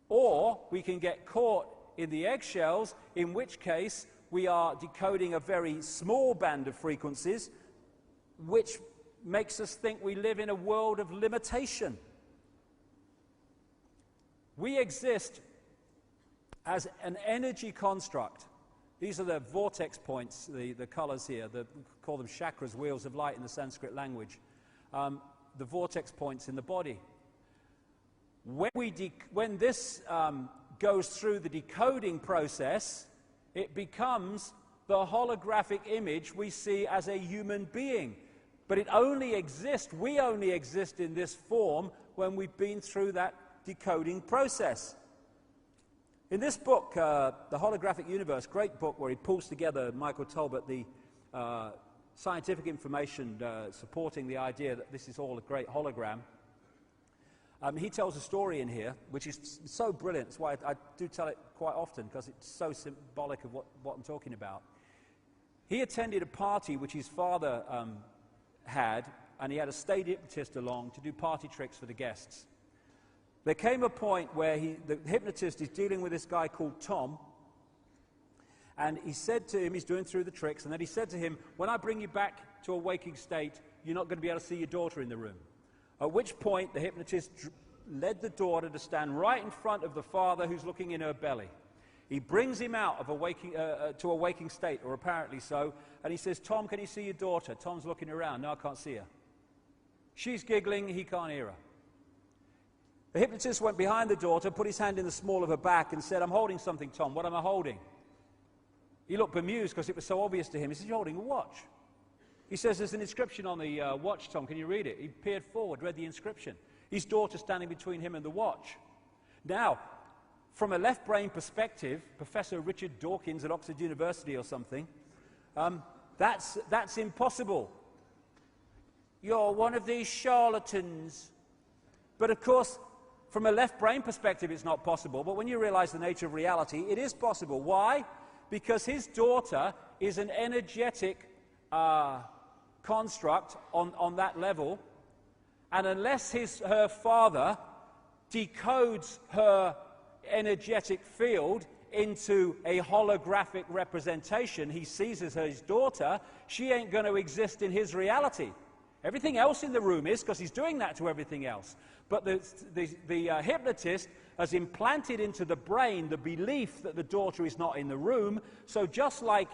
Or we can get caught in the eggshells, in which case we are decoding a very small band of frequencies, which makes us think we live in a world of limitation. We exist as an energy construct. These are the vortex points, the colors here, we call them chakras, wheels of light in the Sanskrit language. The vortex points in the body. When this goes through the decoding process, it becomes the holographic image we see as a human being. But it only exists, we only exist in this form when we've been through that decoding process. In this book, The Holographic Universe, great book where he pulls together, Michael Talbot, the scientific information supporting the idea that this is all a great hologram. He tells a story in here, which is so brilliant. That's why I do tell it quite often, because it's so symbolic of what I'm talking about. He attended a party which his father had, and he had a state hypnotist along to do party tricks for the guests. There came a point where the hypnotist is dealing with this guy called Tom, and he said to him, he's doing through the tricks, and then he said to him, when I bring you back to a waking state, you're not going to be able to see your daughter in the room. At which point, the hypnotist led the daughter to stand right in front of the father who's looking in her belly. He brings him out of to a waking state, or apparently so, and he says, Tom, can you see your daughter? Tom's looking around. No, I can't see her. She's giggling. He can't hear her. The hypnotist went behind the daughter, put his hand in the small of her back and said, I'm holding something, Tom. What am I holding? He looked bemused because it was so obvious to him. He said, you're holding a watch. He says, there's an inscription on the watch, Tom. Can you read it? He peered forward, read the inscription. His daughter standing between him and the watch. Now, from a left brain perspective, Professor Richard Dawkins at Oxford University or something, that's impossible. You're one of these charlatans. But of course, from a left brain perspective, it's not possible. But when you realize the nature of reality, it is possible. Why? Because his daughter is an energetic construct on that level. And unless her father decodes her energetic field into a holographic representation he sees as his daughter, she ain't going to exist in his reality. Everything else in the room is, because he's doing that to everything else. But the hypnotist has implanted into the brain the belief that the daughter is not in the room. So just like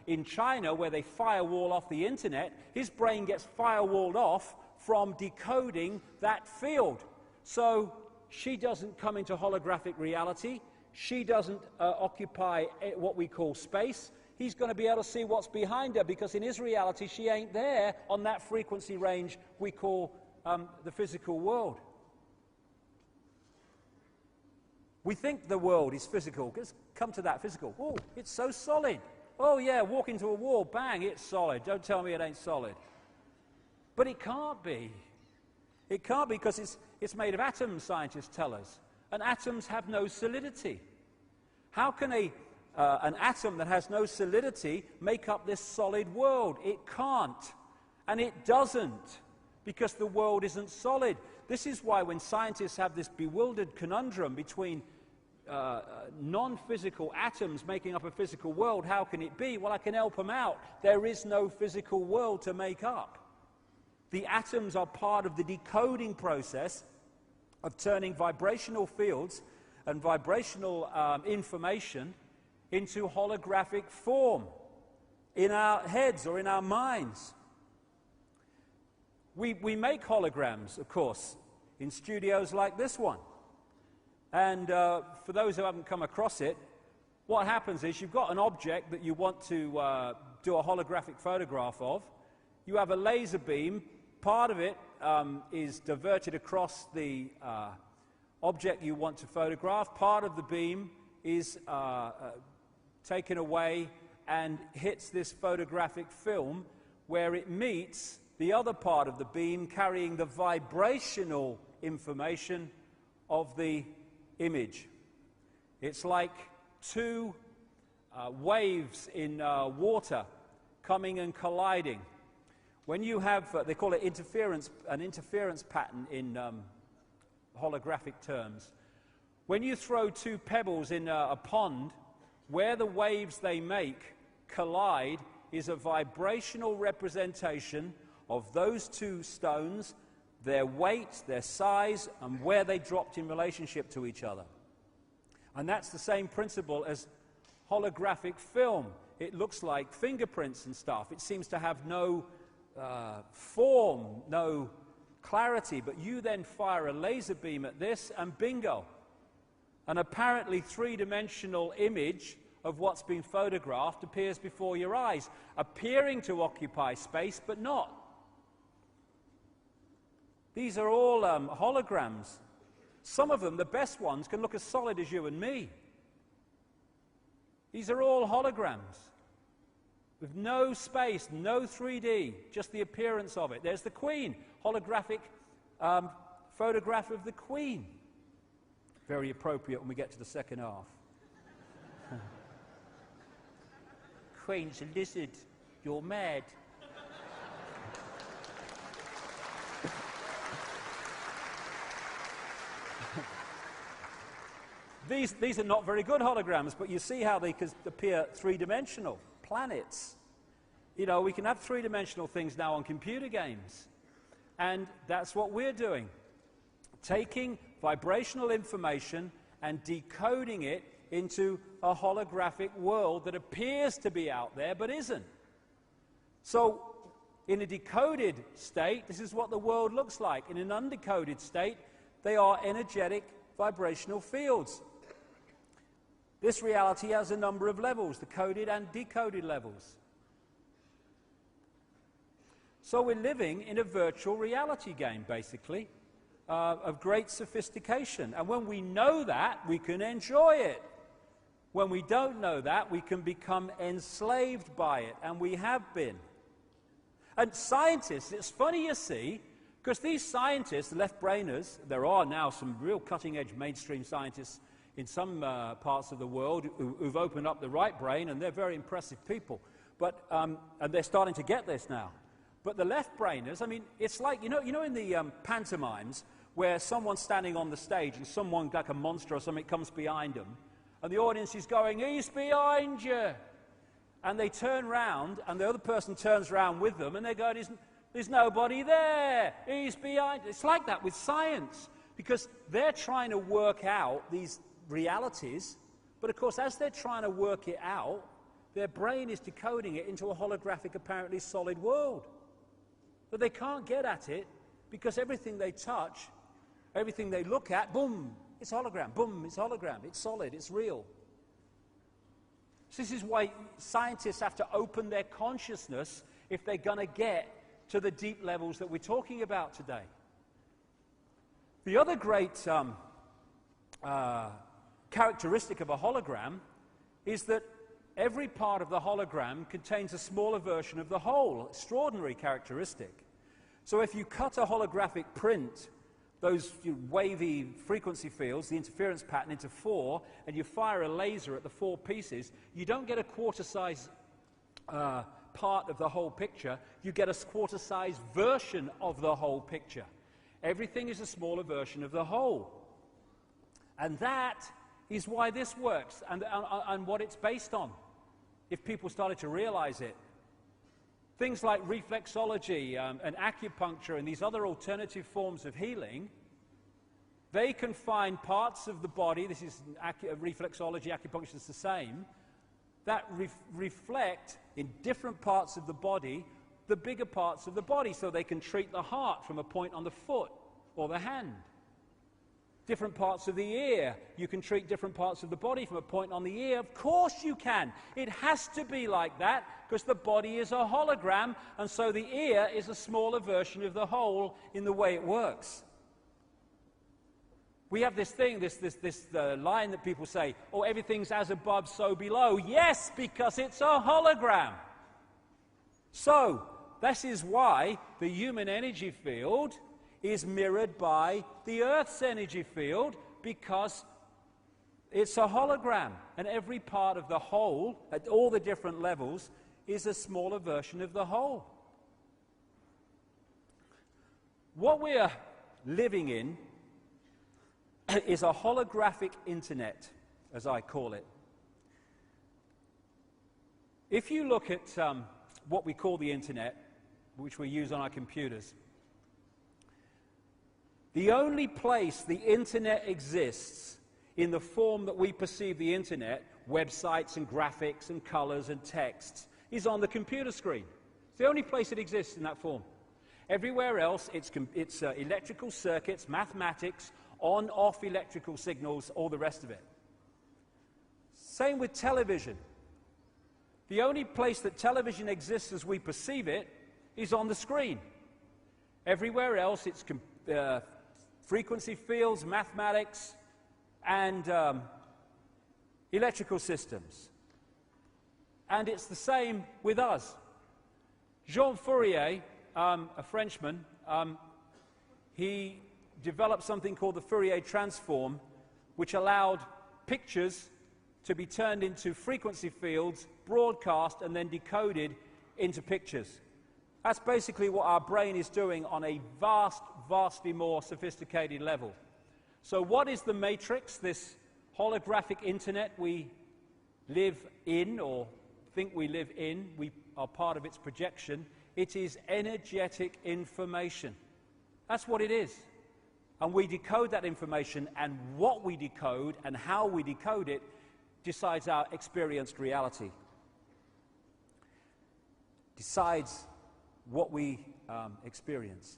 in China, where they firewall off the internet, his brain gets firewalled off from decoding that field. So she doesn't come into holographic reality. She doesn't occupy what we call space. He's going to be able to see what's behind her, because in his reality, she ain't there on that frequency range we call the physical world. We think the world is physical. Let's come to that physical. Oh, it's so solid. Oh yeah, walk into a wall, bang, it's solid. Don't tell me it ain't solid. But it can't be. It can't be, because it's made of atoms, scientists tell us. And atoms have no solidity. How can an atom that has no solidity make up this solid world? It can't. And it doesn't, because the world isn't solid. This is why when scientists have this bewildered conundrum between non-physical atoms making up a physical world, how can it be? Well, I can help them out. There is no physical world to make up. The atoms are part of the decoding process of turning vibrational fields and vibrational information into holographic form in our heads or in our minds. We make holograms, of course, in studios like this one. And for those who haven't come across it, what happens is you've got an object that you want to do a holographic photograph of. You have a laser beam. Part of it is diverted across the object you want to photograph. Part of the beam is taken away and hits this photographic film, where it meets the other part of the beam carrying the vibrational information of the image. It's like two waves in water coming and colliding. When you have, they call it an interference pattern in holographic terms. When you throw two pebbles in a pond, where the waves they make collide is a vibrational representation of those two stones, their weight, their size, and where they dropped in relationship to each other. And that's the same principle as holographic film. It looks like fingerprints and stuff. It seems to have no form, no clarity, but you then fire a laser beam at this and bingo. An apparently three-dimensional image of what's been photographed appears before your eyes, appearing to occupy space, but not. These are all holograms. Some of them, the best ones, can look as solid as you and me. These are all holograms, with no space, no 3D, just the appearance of it. There's the Queen, holographic photograph of the Queen. Very appropriate when we get to the second half. Queen's a lizard. You're mad. These are not very good holograms, but you see how they could appear three-dimensional. Planets. You know, we can have three-dimensional things now on computer games. And that's what we're doing. Taking vibrational information and decoding it into a holographic world that appears to be out there, but isn't. So, in a decoded state, this is what the world looks like. In an undecoded state, they are energetic vibrational fields. This reality has a number of levels, the coded and decoded levels. So we're living in a virtual reality game, basically, of great sophistication. And when we know that, we can enjoy it. When we don't know that, we can become enslaved by it, and we have been. And scientists, it's funny you see, because these scientists, the left-brainers, there are now some real cutting-edge mainstream scientists in some parts of the world who've opened up the right brain, and they're very impressive people. But and they're starting to get this now. But the left-brainers, I mean, it's like, you know in the pantomimes where someone's standing on the stage and someone, like a monster or something, comes behind them, and the audience is going, "He's behind you!" And they turn round, and the other person turns round with them, and they go, "There's nobody there. He's behind." It's like that with science, because they're trying to work out these realities, but of course, as they're trying to work it out, their brain is decoding it into a holographic, apparently solid world. But they can't get at it because everything they touch, everything they look at, boom, it's hologram, boom, it's hologram, it's solid, it's real. So this is why scientists have to open their consciousness if they're going to get to the deep levels that we're talking about today. The other great characteristic of a hologram is that every part of the hologram contains a smaller version of the whole. Extraordinary characteristic. So if you cut a holographic print, those wavy frequency fields, the interference pattern, into 4, and you fire a laser at the 4 pieces, you don't get a quarter-size part of the whole picture, you get a quarter-size version of the whole picture. Everything is a smaller version of the whole. And that is why this works, and what it's based on, if people started to realize it. Things like reflexology and acupuncture and these other alternative forms of healing They can find parts of the body, this is reflexology, acupuncture is the same, that reflect in different parts of the body, the bigger parts of the body, so they can treat the heart from a point on the foot or the hand. Different parts of the ear, you can treat different parts of the body from a point on the ear. Of course you can. It has to be like that because the body is a hologram, and so the ear is a smaller version of the whole in the way it works. We have this thing, this line that people say, oh, everything's as above, so below. Yes, because it's a hologram. So, this is why the human energy field is mirrored by the Earth's energy field, because it's a hologram. And every part of the whole, at all the different levels, is a smaller version of the whole. What we are living in is a holographic internet, as I call it. If you look at what we call the internet, which we use on our computers, the only place the internet exists in the form that we perceive the internet, websites and graphics and colors and texts, is on the computer screen. It's the only place it exists in that form. Everywhere else, it's electrical circuits, mathematics, on-off electrical signals, all the rest of it. Same with television. The only place that television exists as we perceive it is on the screen. Everywhere else, it's frequency fields, mathematics, and electrical systems. And it's the same with us. Jean Fourier, a Frenchman, he developed something called the Fourier transform, which allowed pictures to be turned into frequency fields, broadcast, and then decoded into pictures. That's basically what our brain is doing on a vastly more sophisticated level. So what is the matrix, this holographic internet we live in, or think we live in? We are part of its projection. It is energetic information. That's what it is. And we decode that information, and what we decode and how we decode it decides our experienced reality. Decides what we experience.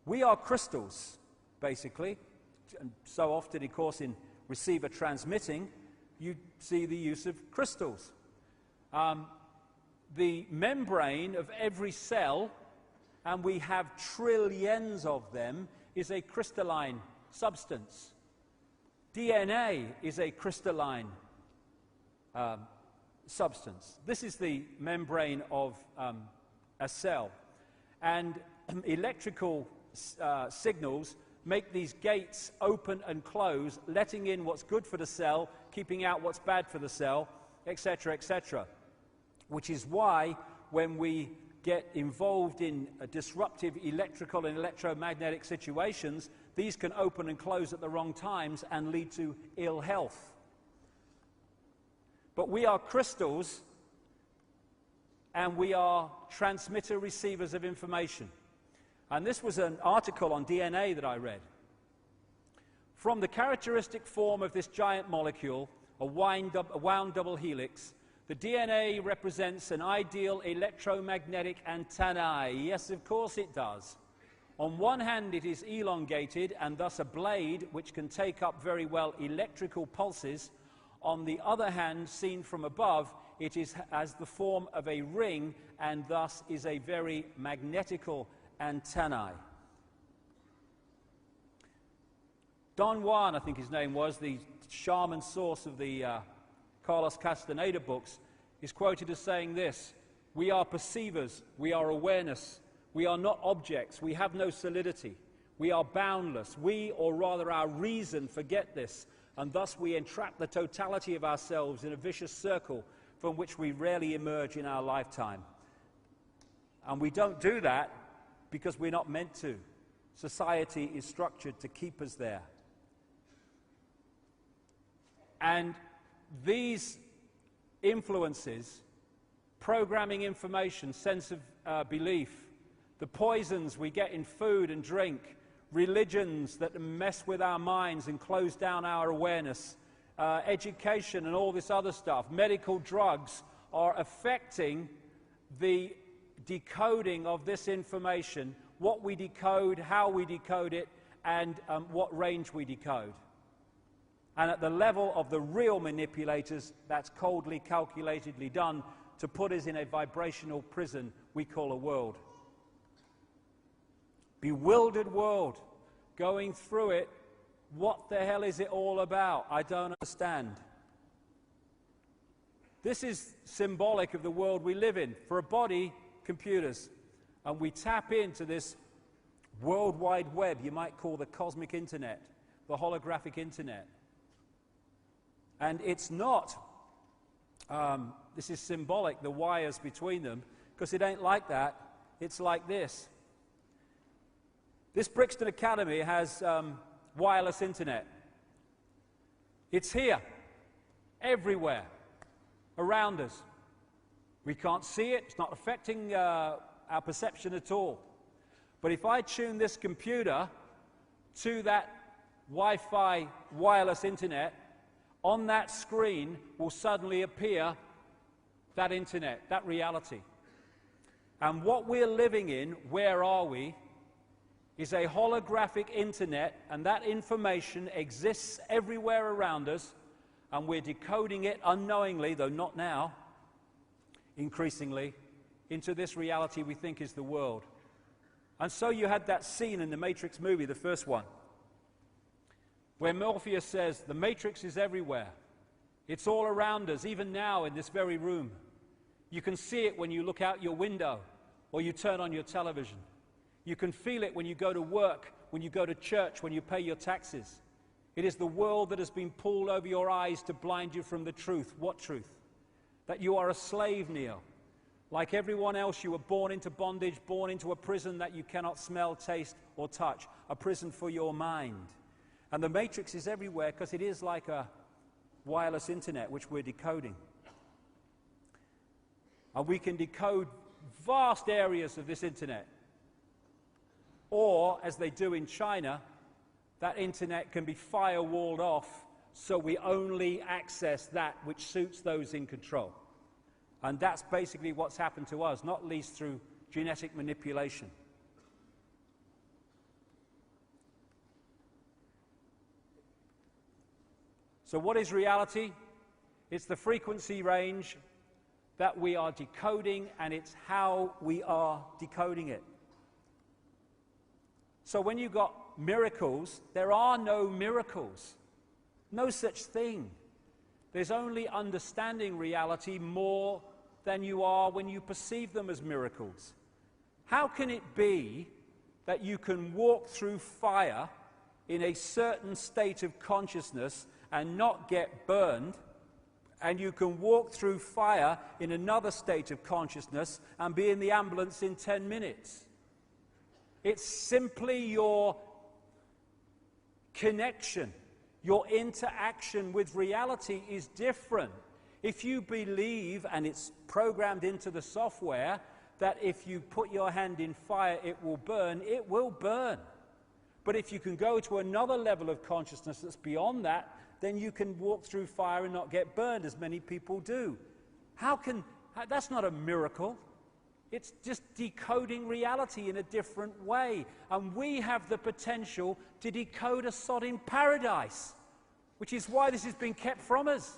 We are crystals, basically. And so often, of course, in receiver transmitting, you see the use of crystals. The membrane of every cell, and we have trillions of them, is a crystalline substance. DNA is a crystalline substance. This is the membrane of a cell. And electrical signals make these gates open and close, letting in what's good for the cell, keeping out what's bad for the cell, etc., etc. Which is why when we get involved in disruptive electrical and electromagnetic situations, these can open and close at the wrong times and lead to ill health. But we are crystals, and we are transmitter-receivers of information. And this was an article on DNA that I read. From the characteristic form of this giant molecule, a wound double helix, the DNA represents an ideal electromagnetic antennae. Yes, of course it does. On one hand, it is elongated and thus a blade which can take up very well electrical pulses. On the other hand, seen from above, it has the form of a ring and thus is a very magnetical antennae. Don Juan, I think his name was, the shaman source of the Carlos Castaneda books, is quoted as saying this: "We are perceivers, we are awareness, we are not objects, we have no solidity, we are boundless, we, or rather our reason, forget this, and thus we entrap the totality of ourselves in a vicious circle from which we rarely emerge in our lifetime." And we don't do that because we're not meant to. Society is structured to keep us there. And these influences, programming information, sense of belief, the poisons we get in food and drink, religions that mess with our minds and close down our awareness, education and all this other stuff, medical drugs are affecting the decoding of this information, what we decode, how we decode it, and what range we decode. And at the level of the real manipulators, that's coldly, calculatedly done to put us in a vibrational prison we call a world. Bewildered world, going through it. What the hell is it all about? I don't understand. This is symbolic of the world we live in. For a body, computers. And we tap into this World Wide Web, you might call the cosmic internet, the holographic internet. And it's not, this is symbolic, the wires between them, because it ain't like that. It's like this. This Brixton Academy has wireless internet. It's here, everywhere, around us. We can't see it. It's not affecting our perception at all. But if I tune this computer to that Wi-Fi wireless internet, on that screen will suddenly appear that internet, that reality. And what we're living in, where are we, is a holographic internet, and that information exists everywhere around us, and we're decoding it unknowingly, though not now, increasingly, into this reality we think is the world. And so you had that scene in the Matrix movie, the first one, where Morpheus says, the Matrix is everywhere. It's all around us, even now in this very room. You can see it when you look out your window or you turn on your television. You can feel it when you go to work, when you go to church, when you pay your taxes. It is the world that has been pulled over your eyes to blind you from the truth. What truth? That you are a slave, Neo. Like everyone else, you were born into bondage, born into a prison that you cannot smell, taste, or touch. A prison for your mind. And the Matrix is everywhere because it is like a wireless internet which we're decoding. And we can decode vast areas of this internet. Or, as they do in China, that internet can be firewalled off so we only access that which suits those in control. And that's basically what's happened to us, not least through genetic manipulation. So what is reality? It's the frequency range that we are decoding, and it's how we are decoding it. So when you've got miracles, there are no miracles. No such thing. There's only understanding reality more than you are when you perceive them as miracles. How can it be that you can walk through fire in a certain state of consciousness and not get burned, and you can walk through fire in another state of consciousness and be in the ambulance in 10 minutes? It's simply your connection, your interaction with reality is different. If you believe, and it's programmed into the software, that if you put your hand in fire it will burn, it will burn. But if you can go to another level of consciousness that's beyond that, then you can walk through fire and not get burned, as many people do. That's not a miracle. It's just decoding reality in a different way. And we have the potential to decode a sodden paradise, which is why this has been kept from us.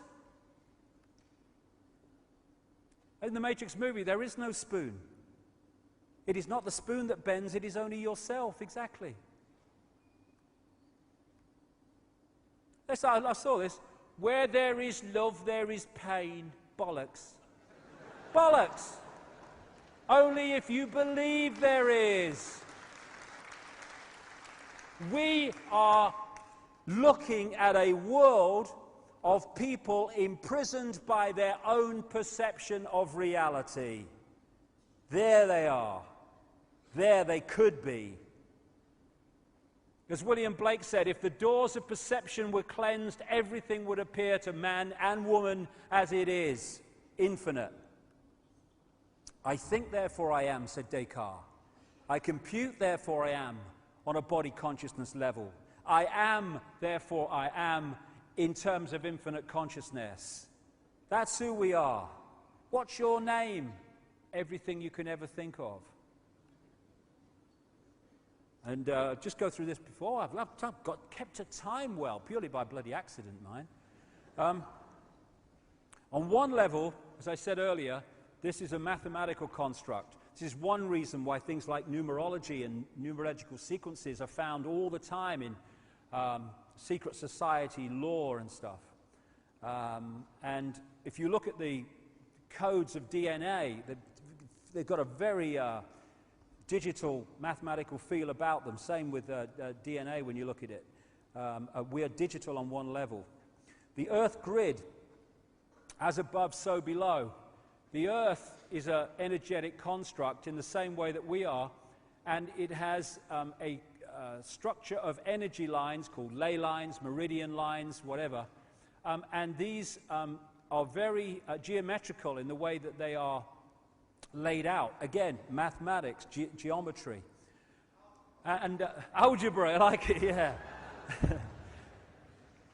In the Matrix movie, there is no spoon. It is not the spoon that bends, it is only yourself, exactly. I saw this. Where there is love, there is pain. Bollocks. Bollocks. Only if you believe there is. We are looking at a world of people imprisoned by their own perception of reality. There they are. There they could be. As William Blake said, if the doors of perception were cleansed, everything would appear to man and woman as it is, infinite. I think, therefore I am, said Descartes. I compute, therefore I am. on a body consciousness level. I am, therefore I am, in terms of infinite consciousness. That's who we are. What's your name? Everything you can ever think of. And just go through this before. I've kept a time well, purely by bloody accident, mind. On one level, as I said earlier, this is a mathematical construct. This is one reason why things like numerology and numerological sequences are found all the time in secret society lore and stuff. And if you look at the codes of DNA, they've got a very digital mathematical feel about them. Same with DNA when you look at it. We are digital on one level. The Earth grid, as above, so below. The Earth is an energetic construct in the same way that we are, and it has a structure of energy lines called ley lines, meridian lines, whatever. And these are very geometrical in the way that they are laid out. Again, mathematics, geometry. And algebra, I like it, yeah.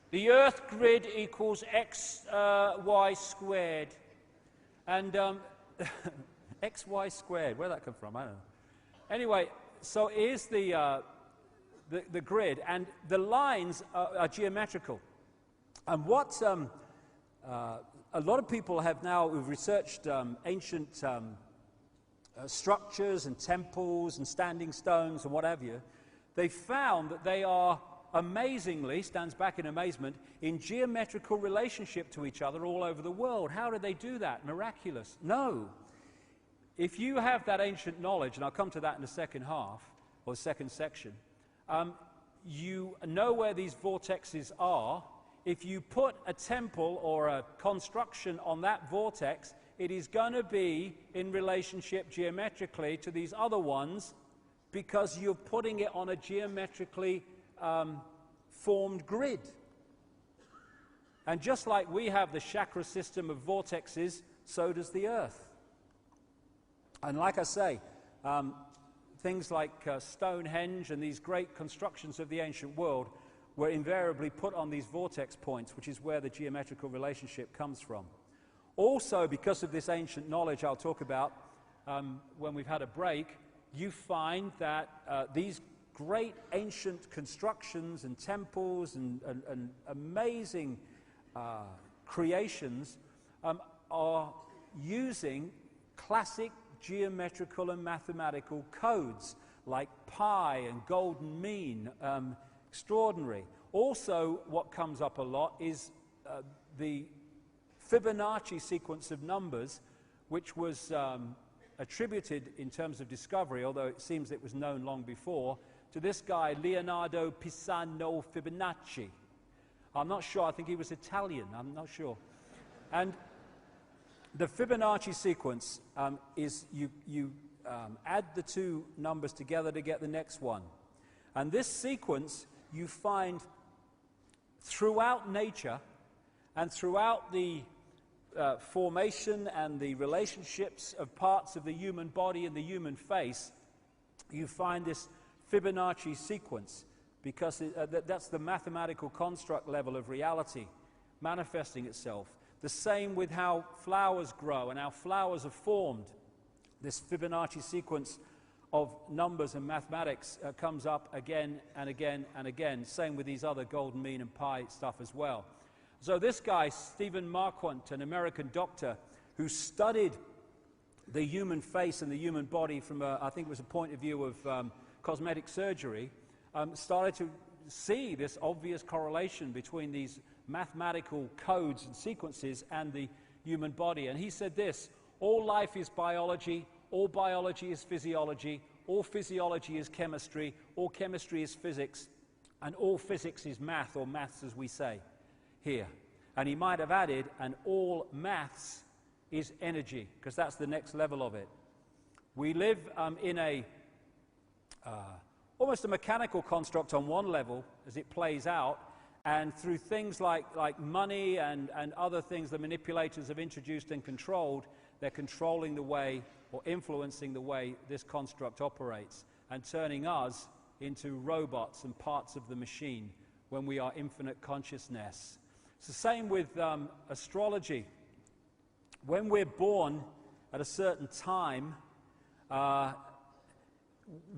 The Earth grid equals x, y squared. And xy squared, where'd that come from? I don't know. Anyway, so here's the grid, and the lines are geometrical. And what a lot of people have now, who've researched ancient structures and temples and standing stones and what have you, they found that they are amazingly, stands back in amazement, in geometrical relationship to each other all over the world. How did they do that? Miraculous? No. If you have that ancient knowledge, and I'll come to that in the second half, or the second section, you know where these vortexes are. If you put a temple or a construction on that vortex, it is going to be in relationship geometrically to these other ones because you're putting it on a geometrically formed grid. And just like we have the chakra system of vortexes, so does the Earth. And like I say, things like Stonehenge and these great constructions of the ancient world were invariably put on these vortex points, which is where the geometrical relationship comes from. Also, because of this ancient knowledge I'll talk about when we've had a break, you find that these great ancient constructions and temples and amazing creations are using classic geometrical and mathematical codes like pi and golden mean, extraordinary. Also, what comes up a lot is the Fibonacci sequence of numbers, which was attributed in terms of discovery, although it seems it was known long before, to this guy, Leonardo Pisano Fibonacci. I'm not sure, I think he was Italian, I'm not sure. And the Fibonacci sequence is you add the two numbers together to get the next one. And this sequence you find throughout nature and throughout the formation and the relationships of parts of the human body and the human face. You find this Fibonacci sequence because that's the mathematical construct level of reality manifesting itself. The same with how flowers grow and how flowers are formed. This Fibonacci sequence of numbers and mathematics comes up again and again and again. Same with these other golden mean and pi stuff as well. So this guy, Stephen Marquardt, an American doctor who studied the human face and the human body from, I think it was a point of view of cosmetic surgery, started to see this obvious correlation between these mathematical codes and sequences and the human body. And he said this: all life is biology, all biology is physiology, all physiology is chemistry, all chemistry is physics, and all physics is math, or maths as we say here. And he might have added, and all maths is energy, because that's the next level of it. We live in a almost a mechanical construct on one level as it plays out, and through things like money and other things the manipulators have introduced and controlled, they're controlling the way or influencing the way this construct operates and turning us into robots and parts of the machine when we are infinite consciousness. It's the same with astrology. When we're born at a certain time,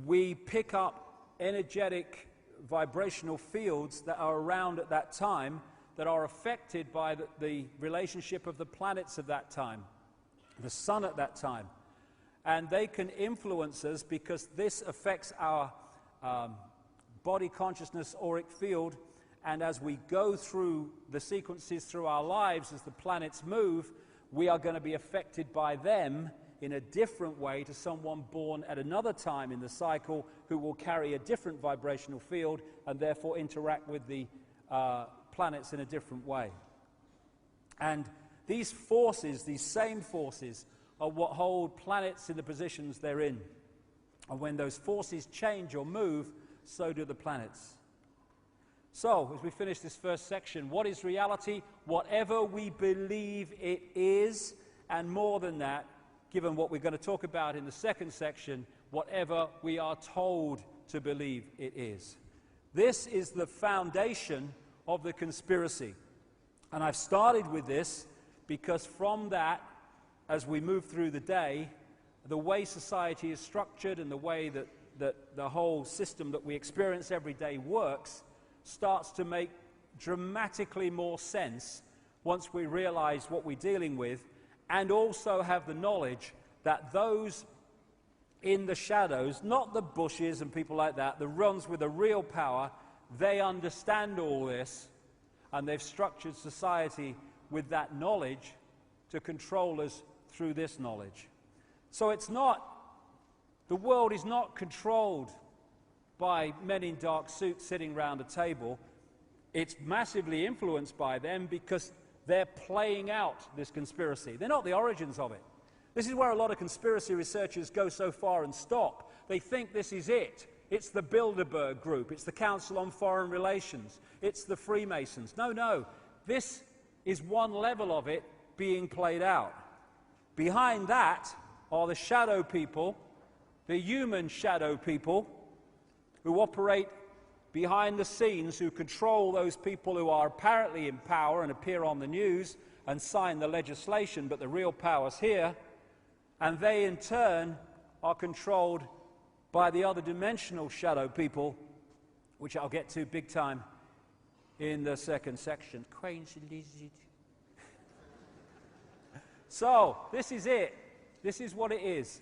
we pick up energetic vibrational fields that are around at that time that are affected by the relationship of the planets of that time, the sun at that time. And they can influence us because this affects our body consciousness auric field, and as we go through the sequences through our lives, as the planets move, we are going to be affected by them in a different way to someone born at another time in the cycle who will carry a different vibrational field and therefore interact with the planets in a different way. And these forces, these same forces, are what hold planets in the positions they're in. And when those forces change or move, so do the planets. So, as we finish this first section, what is reality? Whatever we believe it is, and more than that, given what we're going to talk about in the second section, whatever we are told to believe it is. This is the foundation of the conspiracy. And I've started with this because from that, as we move through the day, the way society is structured and the way that the whole system that we experience every day works starts to make dramatically more sense once we realize what we're dealing with, and also have the knowledge that those in the shadows, not the bushes and people like that, the ones with the real power, they understand all this, and they've structured society with that knowledge to control us through this knowledge. So it's not, the world is not controlled by men in dark suits sitting around a table. It's massively influenced by them because they're playing out this conspiracy. They're not the origins of it. This is where a lot of conspiracy researchers go so far and stop. They think this is it. It's the Bilderberg Group. It's the Council on Foreign Relations. It's the Freemasons. No, no. This is one level of it being played out. Behind that are the shadow people, the human shadow people, who operate behind the scenes, who control those people who are apparently in power and appear on the news and sign the legislation, but the real power's here. And they, in turn, are controlled by the other dimensional shadow people, which I'll get to big time in the second section. So, this is it. This is what it is.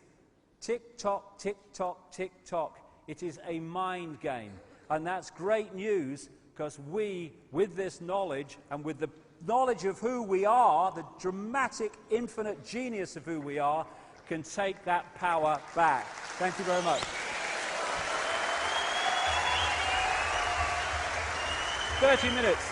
Tick-tock, tick-tock, tick-tock. It is a mind game. And that's great news, because we, with this knowledge, and with the knowledge of who we are, the dramatic, infinite genius of who we are, can take that power back. Thank you very much. 30 minutes.